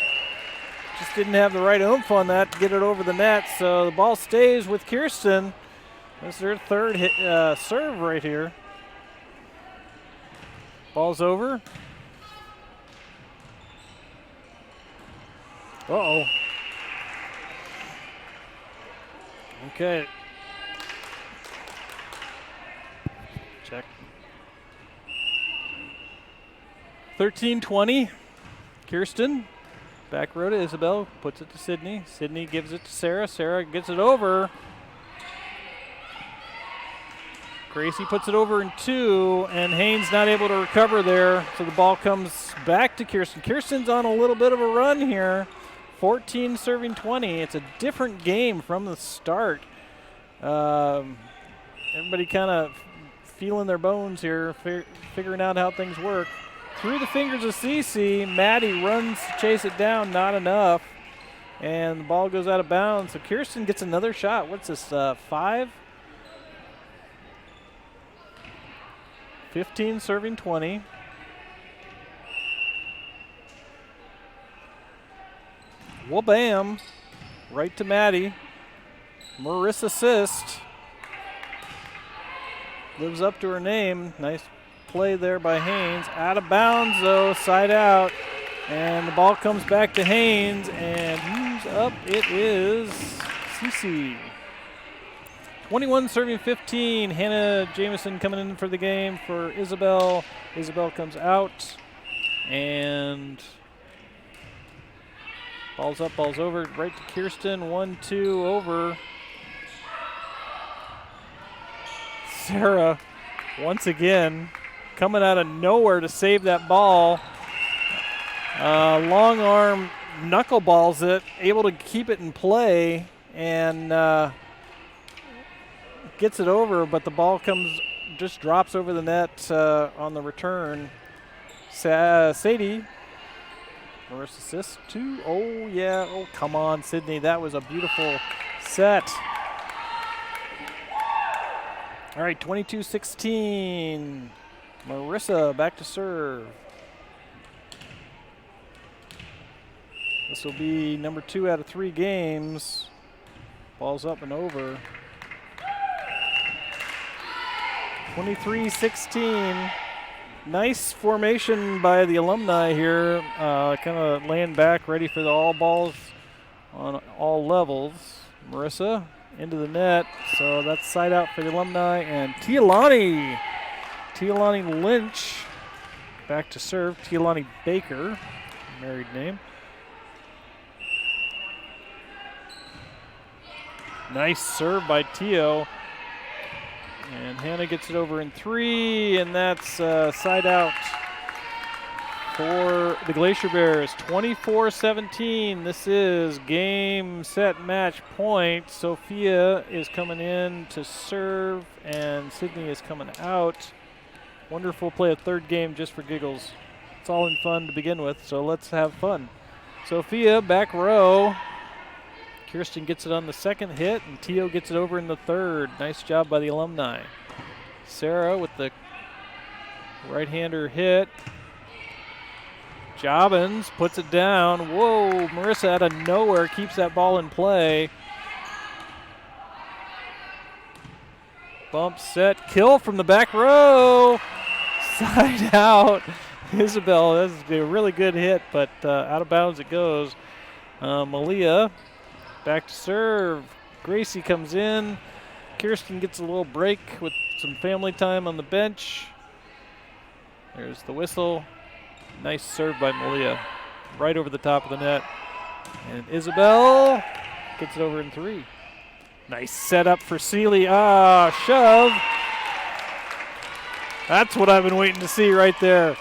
Just didn't have the right oomph on that to get it over the net, so the ball stays with Kiersten. That's their third hit, serve right here. Ball's over. Uh-oh. Okay. Check. 13-20. Kiersten. Back row to Isabelle. Puts it to Sydney. Sydney gives it to Sarah. Sarah gets it over. Gracie puts it over in 2, and Haines not able to recover there, so the ball comes back to Kiersten. Kiersten's on a little bit of a run here. 14 serving 20. It's a different game from the start. Everybody kind of feeling their bones here, figuring out how things work. Through the fingers of Cece, Madi runs to chase it down, not enough, and the ball goes out of bounds. So Kiersten gets another shot. What's this, 5? 15 serving 20. Well, bam. Right to Madi. MerisAssist. Lives up to her name. Nice play there by Haines. Out of bounds, though. Side out. And the ball comes back to Haines. And who's up? It is Cece. 21 serving 15. Hannah Jameson coming in for the game for Isabelle. Isabelle comes out. And ball's up, ball's over. Right to Kiersten. 1-2 over. Sarah, once again, coming out of nowhere to save that ball. Long arm knuckleballs it, able to keep it in play, and gets it over, but the ball just drops over the net on the return. Sadie, MerisAssist 2. Oh, yeah. Oh, come on, Sydney. That was a beautiful set. All right, 22-16. Merissa back to serve. This will be number 2 out of 3 games. Ball's up and over. 23-16. Nice formation by the Alumni here. Kind of laying back, ready for the all balls on all levels. Merissa into the net, so that's side out for the Alumni. And Teolani Lynch back to serve. Teolani Baker, married name. Nice serve by Teo. And Hannah gets it over in 3, and that's side out for the Glacier Bears. 24-17. This is game, set, match point. Sophia is coming in to serve, and Sydney is coming out. Wonderful play a third game just for giggles. It's all in fun to begin with, so let's have fun. Sophia, back row. Kiersten gets it on the second hit, and Teo gets it over in the third. Nice job by the Alumni. Sarah with the right-hander hit. Jobbins puts it down. Whoa, Merissa out of nowhere keeps that ball in play. Bump, set, kill from the back row. Side out. Isabelle, this is a really good hit, but out of bounds it goes. Malia back to serve. Gracie comes in. Kiersten gets a little break with some family time on the bench. There's the whistle. Nice serve by Malia. Right over the top of the net. And Isabelle gets it over in 3. Nice setup for Sele. Shove. That's what I've been waiting to see right there.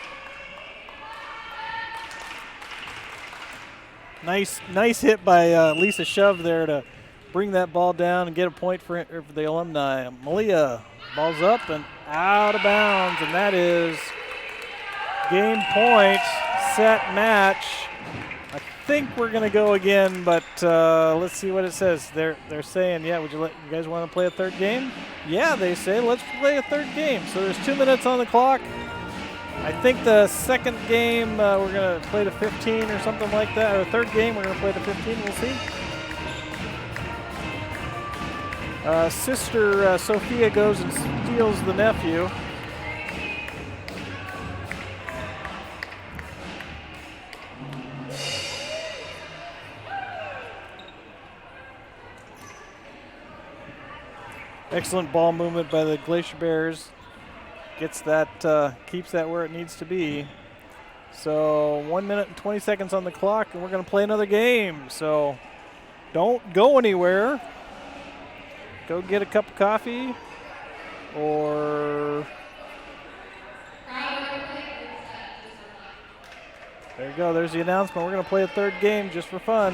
Nice hit by Lisa Shove there to bring that ball down and get a point for the Alumni. Malia, ball's up and out of bounds, and that is game point, set, match. I think we're going to go again, but let's see what it says. They're saying, yeah, you guys want to play a third game? Yeah, they say, let's play a third game. So there's 2 minutes on the clock. I think the second game we're going to play to 15 or something like that. Or the third game we're going to play to 15. We'll see. Sister Sophia goes and steals the nephew. Excellent ball movement by the Glacier Bears. Gets that, keeps that where it needs to be. So 1 minute and 20 seconds on the clock, and we're going to play another game. So don't go anywhere. Go get a cup of coffee or... There you go. There's the announcement. We're going to play a third game just for fun.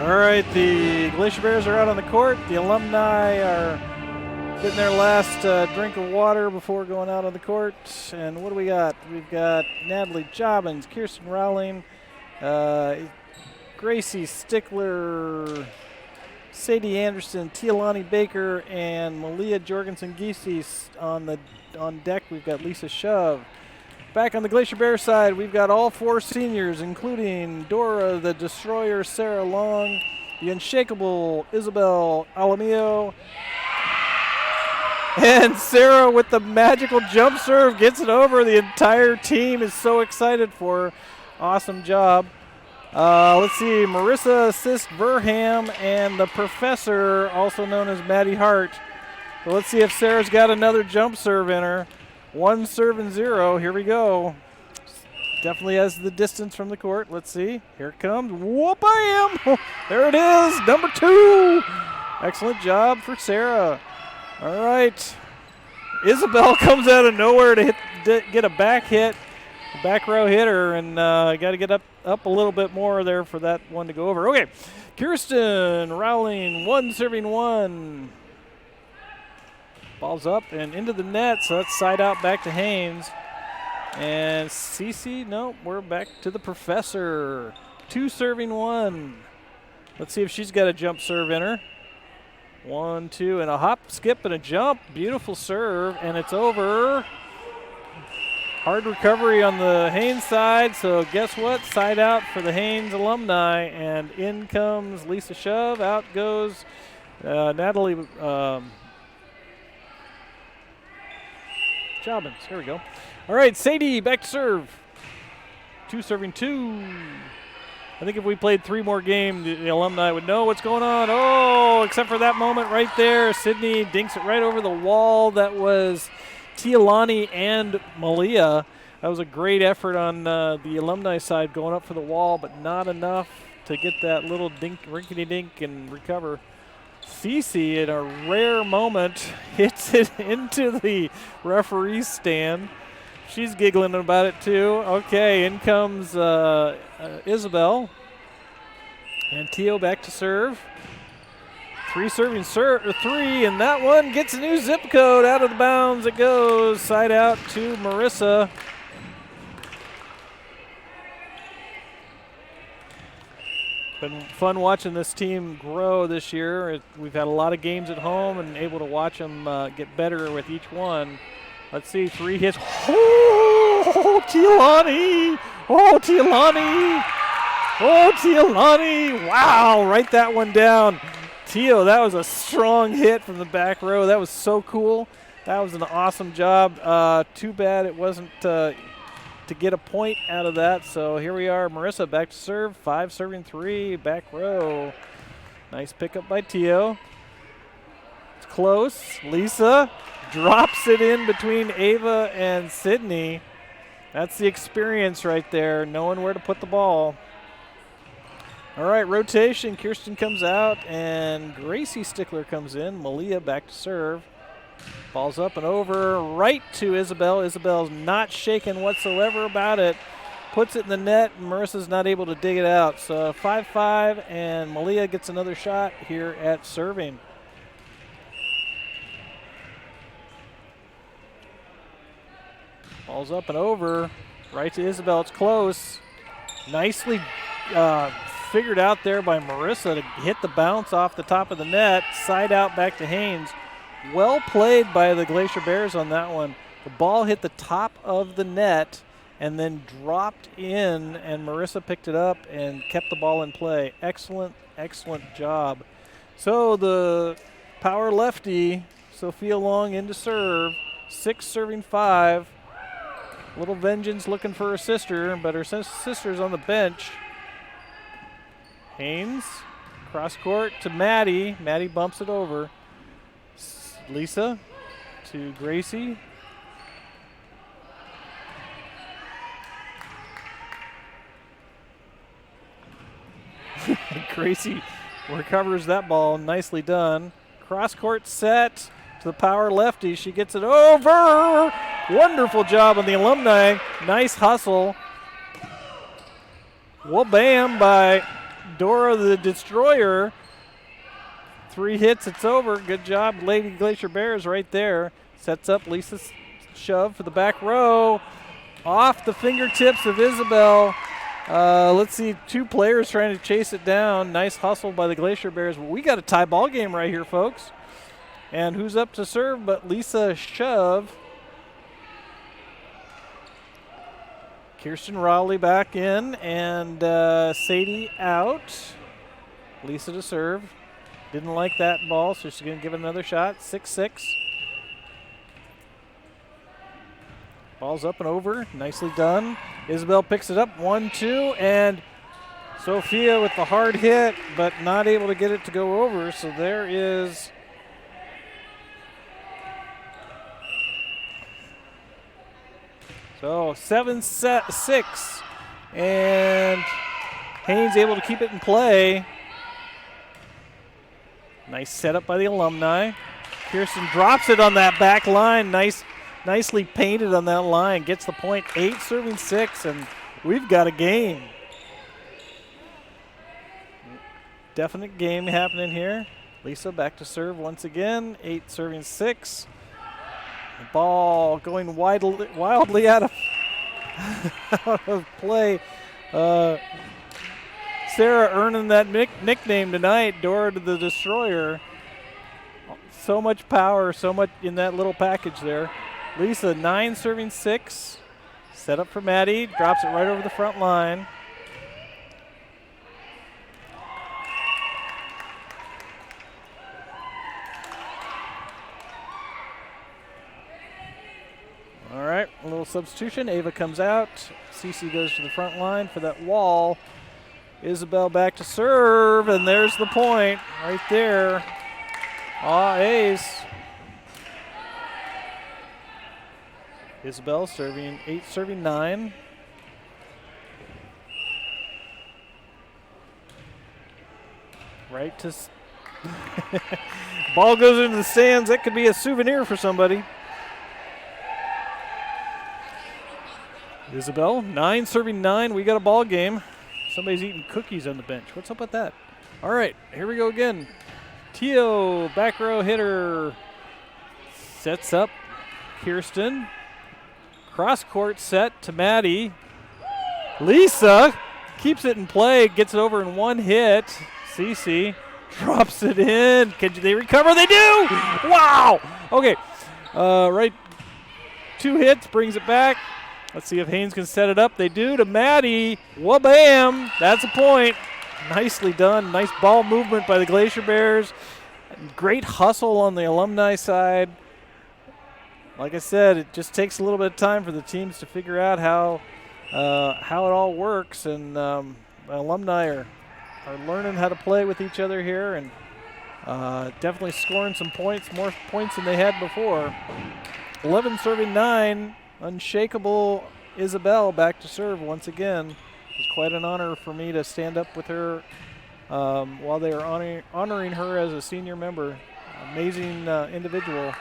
All right, the Glacier Bears are out on the court. The Alumni are getting their last drink of water before going out on the court. And what do we got? We've got Natalie, Jobbins, Kiersten, Rowling, Gracie, Stickler, Sadie Anderson, Teolani Baker, and Malia Jorgensen-Geise on deck. We've got Lisa Shove. Back on the Glacier Bear side, we've got all 4 seniors, including Dora the Destroyer, Sarah Long, the Unshakable Isabelle Alamillo, and Sarah with the magical jump serve gets it over. The entire team is so excited for her. Awesome job. Let's see, MerisAssist, Verhamme, and the Professor, also known as Madi Hart. So let's see if Sarah's got another jump serve in her. 1 serve and 0. Here we go. Definitely has the distance from the court. Let's see. Here it comes. Whoop-I-am. There it is. Number 2. Excellent job for Sarah. All right. Isabelle comes out of nowhere to get a back hit, a back row hitter, and got to get up a little bit more there for that one to go over. Okay. Kiersten, Rowling, 1 serving 1. Ball's up and into the net, so that's side out back to Haines. And Cece, no, we're back to the Professor. 2 serving 1. Let's see if she's got a jump serve in her. 1, 2, and a hop, skip, and a jump. Beautiful serve, and it's over. Hard recovery on the Haines side, so guess what? Side out for the Haines Alumni, and in comes Lisa Shove. Out goes Natalie Jobbins. Here we go. All right, Sadie, back to serve. 2 serving 2. I think if we played 3 more games, the Alumni would know what's going on. Oh, except for that moment right there. Sydney dinks it right over the wall. That was Teolani and Malia. That was a great effort on the Alumni side going up for the wall, but not enough to get that little dink, rinkety-dink and recover. Cece, in a rare moment, hits it into the referee's stand. She's giggling about it too. Okay, in comes Isabelle. And Teo back to serve. 3 serving 3, and that one gets a new zip code. Out of the bounds it goes. Side out to Merissa. Been fun watching this team grow this year. We've had a lot of games at home and able to watch them get better with each one. Let's see, 3 hits. Oh, Teolani! Oh, Teolani! Oh, Teolani! Wow, write that one down. Teo, that was a strong hit from the back row. That was so cool. That was an awesome job. Too bad it wasn't to get a point out of that. So here we are, Merissa back to serve. 5 serving 3, back row. Nice pickup by Teo. It's close. Lisa drops it in between Ava and Sydney. That's the experience right there, knowing where to put the ball. All right, rotation. Kiersten comes out, and Gracie Stickler comes in. Malia back to serve. Ball's up and over right to Isabelle. Isabelle's not shaken whatsoever about it. Puts it in the net, and Merissa's not able to dig it out. So 5-5, and Malia gets another shot here at serving. Ball's up and over right to Isabelle. It's close. Nicely figured out there by Merissa to hit the bounce off the top of the net. Side out back to Haines. Well played by the Glacier Bears on that one. The ball hit the top of the net and then dropped in, and Merissa picked it up and kept the ball in play. Excellent, excellent job. So the power lefty, Sophia Long into serve. 6 serving 5. Little Vengeance looking for her sister, but her sister's on the bench. Haines, cross court to Maddie. Maddie bumps it over. Lisa to Gracie. Gracie recovers that ball. Nicely done. Cross court set to the power lefty. She gets it over. Wonderful job on the Alumni. Nice hustle. Well, bam by Dora the Destroyer. 3 hits, it's over. Good job, Lady Glacier Bears right there. Sets up Lisa's shove for the back row. Off the fingertips of Isabelle. Let's see, 2 players trying to chase it down. Nice hustle by the Glacier Bears. We got a tie ball game right here, folks. And who's up to serve but Lisa shove. Kiersten Rowley back in, and Sadie out. Lisa to serve. Didn't like that ball, so she's going to give it another shot. 6-6. Ball's up and over. Nicely done. Isabelle picks it up. 1-2, and Sophia with the hard hit, but not able to get it to go over. So there is so 7-6, and Haines able to keep it in play. Nice setup by the Alumni. Kiersten drops it on that back line. Nicely painted on that line. Gets the point. 8 serving 6, and we've got a game. Definite game happening here. Lisa back to serve once again. 8 serving 6. The ball going wildly out of play. Sarah earning that nickname tonight, Dora the Destroyer. So much power, so much in that little package there. Lisa, 9 serving 6. Set up for Maddie, drops it right over the front line. All right, a little substitution. Ava comes out. Cece goes to the front line for that wall. Isabelle back to serve, and there's the point right there. Ace. Isabelle serving 8 serving 9. Right to ball goes into the stands. That could be a souvenir for somebody. Isabelle, 9 serving 9. We got a ball game. Somebody's eating cookies on the bench. What's up with that? All right, here we go again. Teo, back row hitter, sets up Kiersten. Cross court set to Maddie. Lisa keeps it in play, gets it over in 1 hit. Cece drops it in. Can they recover? They do! Wow! Okay, right 2 hits, brings it back. Let's see if Haines can set it up. They do to Madi. Wha-bam! That's a point. Nicely done. Nice ball movement by the Glacier Bears. Great hustle on the Alumni side. Like I said, it just takes a little bit of time for the teams to figure out how it all works, and Alumni are learning how to play with each other here, and definitely scoring some points, more points than they had before. 11 serving 9, Unshakable Isabelle back to serve once again. It was quite an honor for me to stand up with her while they were honoring her as a senior member. Amazing individual.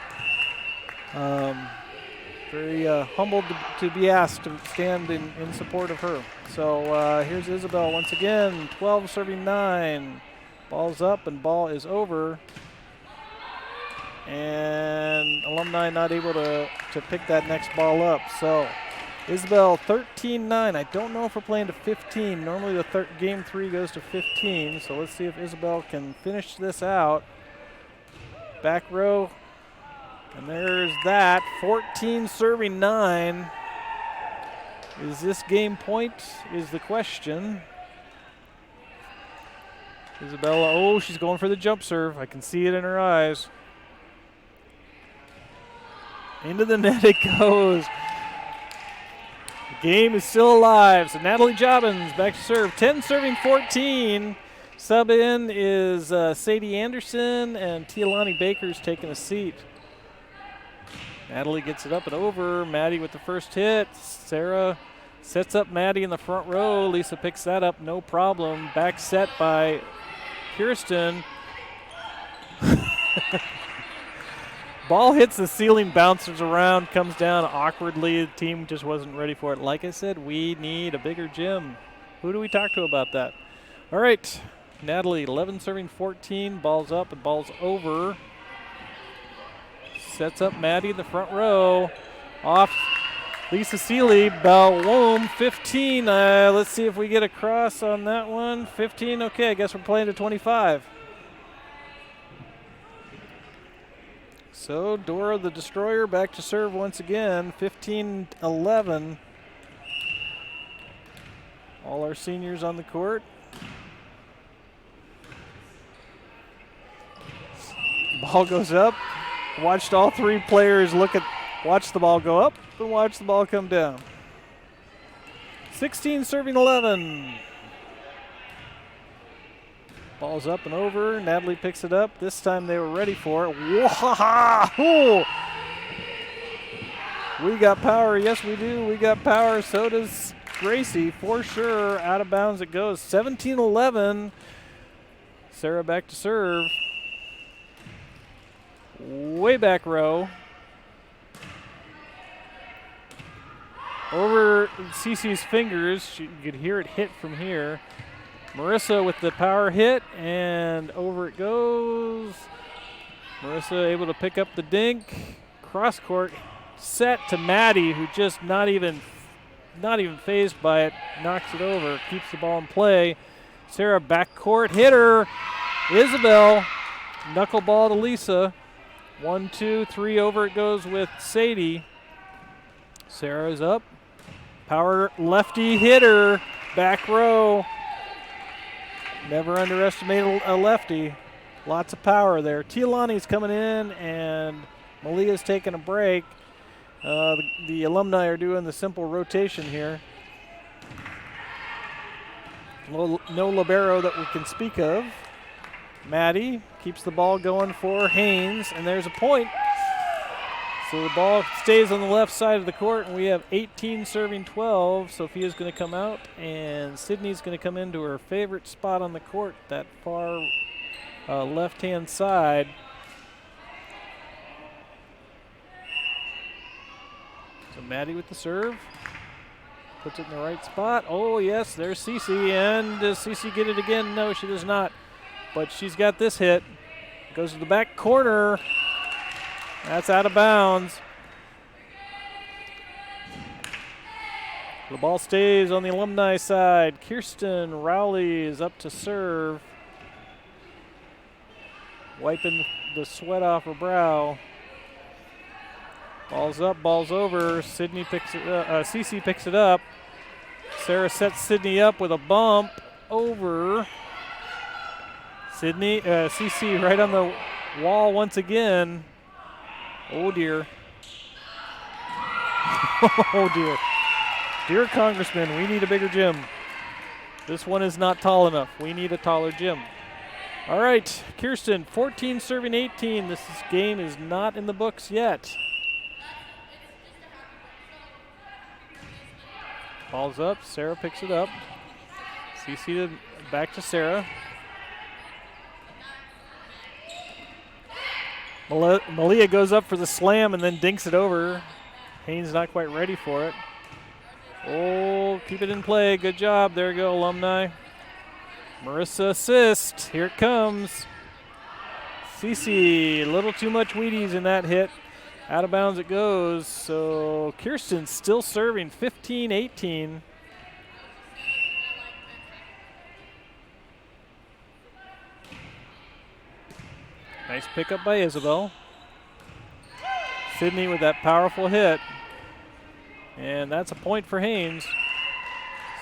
Very humbled to be asked to stand in support of her. So here's Isabelle once again, 12 serving 9. Ball's up and ball is over. And Alumni not able to pick that next ball up. So Isabelle 13-9. I don't know if we're playing to 15. Normally the game 3 goes to 15. So let's see if Isabelle can finish this out. Back row. And there's that. 14 serving 9. Is this game point is the question. Isabella, oh, she's going for the jump serve. I can see it in her eyes. Into the net it goes. The game is still alive. So Natalie Jobbins back to serve. 10 serving 14. Sub in is Sadie Anderson, and Teolani Baker's taking a seat. Natalie gets it up and over. Maddie with the first hit. Sarah sets up Maddie in the front row. Lisa picks that up, no problem. Back set by Kiersten. Ball hits the ceiling, bounces around, comes down awkwardly. The team just wasn't ready for it. Like I said, we need a bigger gym. Who do we talk to about that? All right, Natalie, 11 serving 14. Ball's up and ball's over. Sets up Maddie in the front row. Off Lisa Sele, boom, 15. Let's see if we get a cross on that one. 15, okay, I guess we're playing to 25. So Dora the Destroyer back to serve once again, 15-11. All our seniors on the court. Ball goes up. Watched all 3 players watch the ball go up and watch the ball come down. 16 serving 11. Ball's up and over. Natalie picks it up. This time they were ready for it. Whoa! We got power. Yes, we do. We got power. So does Gracie, for sure. Out of bounds it goes. 17-11. Sarah back to serve. Way back row. Over Cece's fingers. You could hear it hit from here. Merissa with the power hit, and over it goes. Merissa able to pick up the dink. Cross court set to Maddie, who just not even phased by it. Knocks it over, keeps the ball in play. Sarah backcourt hitter. Isabelle, knuckleball to Lisa. 1, 2, 3 over it goes with Sadie. Sarah's up. Power lefty hitter. Back row. Never underestimate a lefty. Lots of power there. Teolani's coming in, and Malia's taking a break. The Alumni are doing the simple rotation here. No libero that we can speak of. Maddie keeps the ball going for Haines, and there's a point. So the ball stays on the left side of the court, and we have 18 serving 12. Sophia's going to come out, and Sydney's going to come into her favorite spot on the court, that far left-hand side. So Maddie with the serve. Puts it in the right spot. Oh, yes, there's Cece, and does Cece get it again? No, she does not. But she's got this hit. Goes to the back corner. That's out of bounds. The ball stays on the Alumni side. Kiersten Rowley is up to serve. Wiping the sweat off her brow. Ball's up, ball's over. Sydney picks it up. Cece picks it up. Sarah sets Sydney up with a bump over. Cece right on the wall once again. Oh dear. Oh dear. Dear Congressman, we need a bigger gym. This one is not tall enough. We need a taller gym. All right, Kiersten, 14 serving 18. This game is not in the books yet. Ball's up, Sarah picks it up. CC back to Sarah. Malia goes up for the slam and then dinks it over. Haines not quite ready for it. Oh, keep it in play. Good job. There you go, Alumni. MerisAssist. Here it comes. Cece, a little too much Wheaties in that hit. Out of bounds it goes. So Kiersten still serving 15-18. Nice pickup by Isabelle. Sydney with that powerful hit. And that's a point for Haines.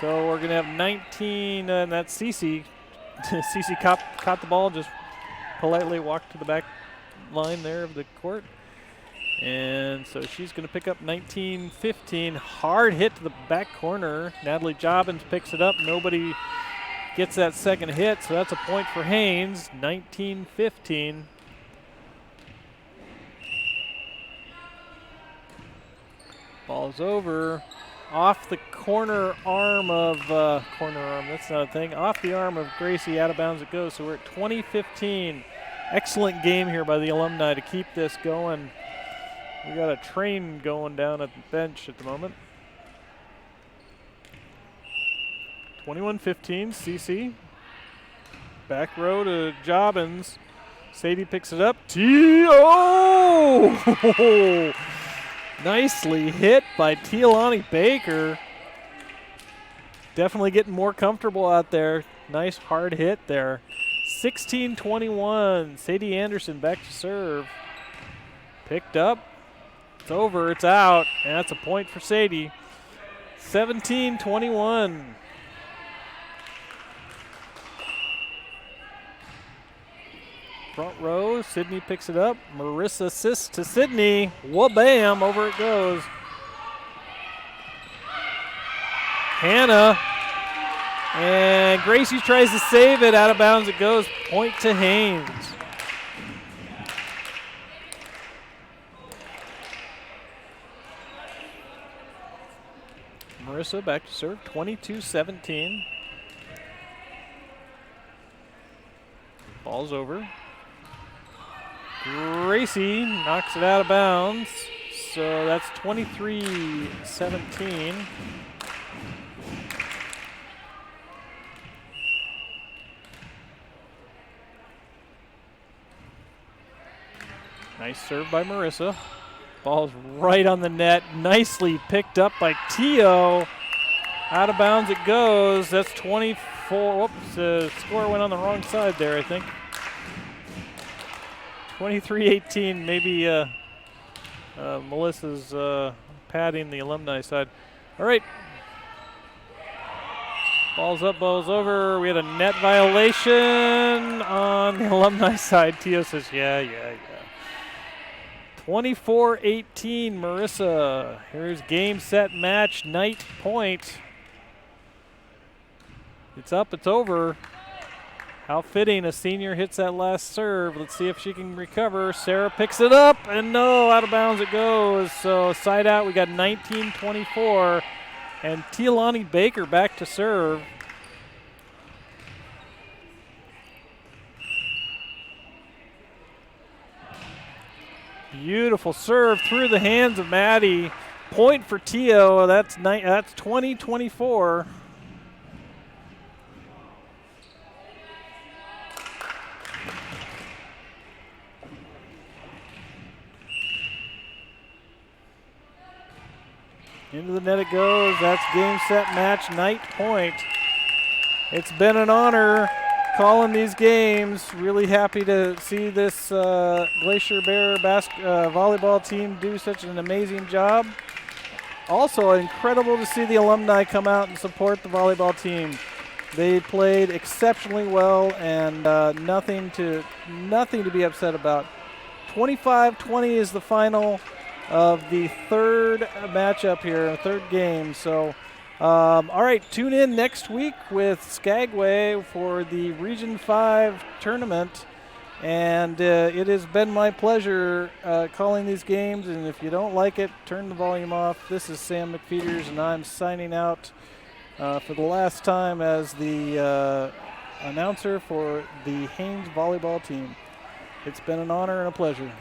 So we're going to have 19, and that's Cece. Cece caught the ball, just politely walked to the back line there of the court. And so she's going to pick up 19-15. Hard hit to the back corner. Natalie Jobbins picks it up. Nobody gets that second hit, so that's a point for Haines. 19-15. Ball's over. Off the corner arm of, that's not a thing. Off the arm of Gracie, out of bounds it goes. So we're at 20-15. Excellent game here by the Alumni to keep this going. We got a train going down at the bench at the moment. 21-15, CC. Back row to Jobbins. Sadie picks it up. Oh! Nicely hit by Teolani Baker. Definitely getting more comfortable out there. Nice hard hit there. 16-21. Sadie Anderson back to serve. Picked up. It's over. It's out. And that's a point for Sadie. 17-21. Front row, Sydney picks it up. MerisAssist to Sydney. Wha-bam, over it goes. Hannah. And Gracie tries to save it. Out of bounds it goes. Point to Haines. Merissa back to serve, 22-17. Ball's over. Gracie knocks it out of bounds. So that's 23-17. Nice serve by Merissa. Ball's right on the net. Nicely picked up by Teo. Out of bounds it goes. That's 24. Whoops, the score went on the wrong side there, I think. 23-18, maybe Melissa's padding the Alumni side. All right. Ball's up, ball's over. We had a net violation on the Alumni side. Teo says, yeah. 24-18, Merissa. Here's game, set, match, night, point. It's up, it's over. How fitting, a senior hits that last serve. Let's see if she can recover. Sarah picks it up, and no, out of bounds it goes. So side out, we got 19-24, and Teolani Baker back to serve. Beautiful serve through the hands of Maddie. Point for Teo. That's 20-24. Into the net it goes. That's game, set, match, night, point. It's been an honor. calling these games. Really happy to see this Glacier Bear volleyball team do such an amazing job. Also incredible to see the alumni come out and support the volleyball team. They played exceptionally well, and nothing to be upset about. 25-20 is the final of the third matchup here, third game. So, all right, tune in next week with Skagway for the Region 5 tournament. And it has been my pleasure calling these games. And if you don't like it, turn the volume off. This is Sam McFeeters, and I'm signing out for the last time as the announcer for the Haines volleyball team. It's been an honor and a pleasure.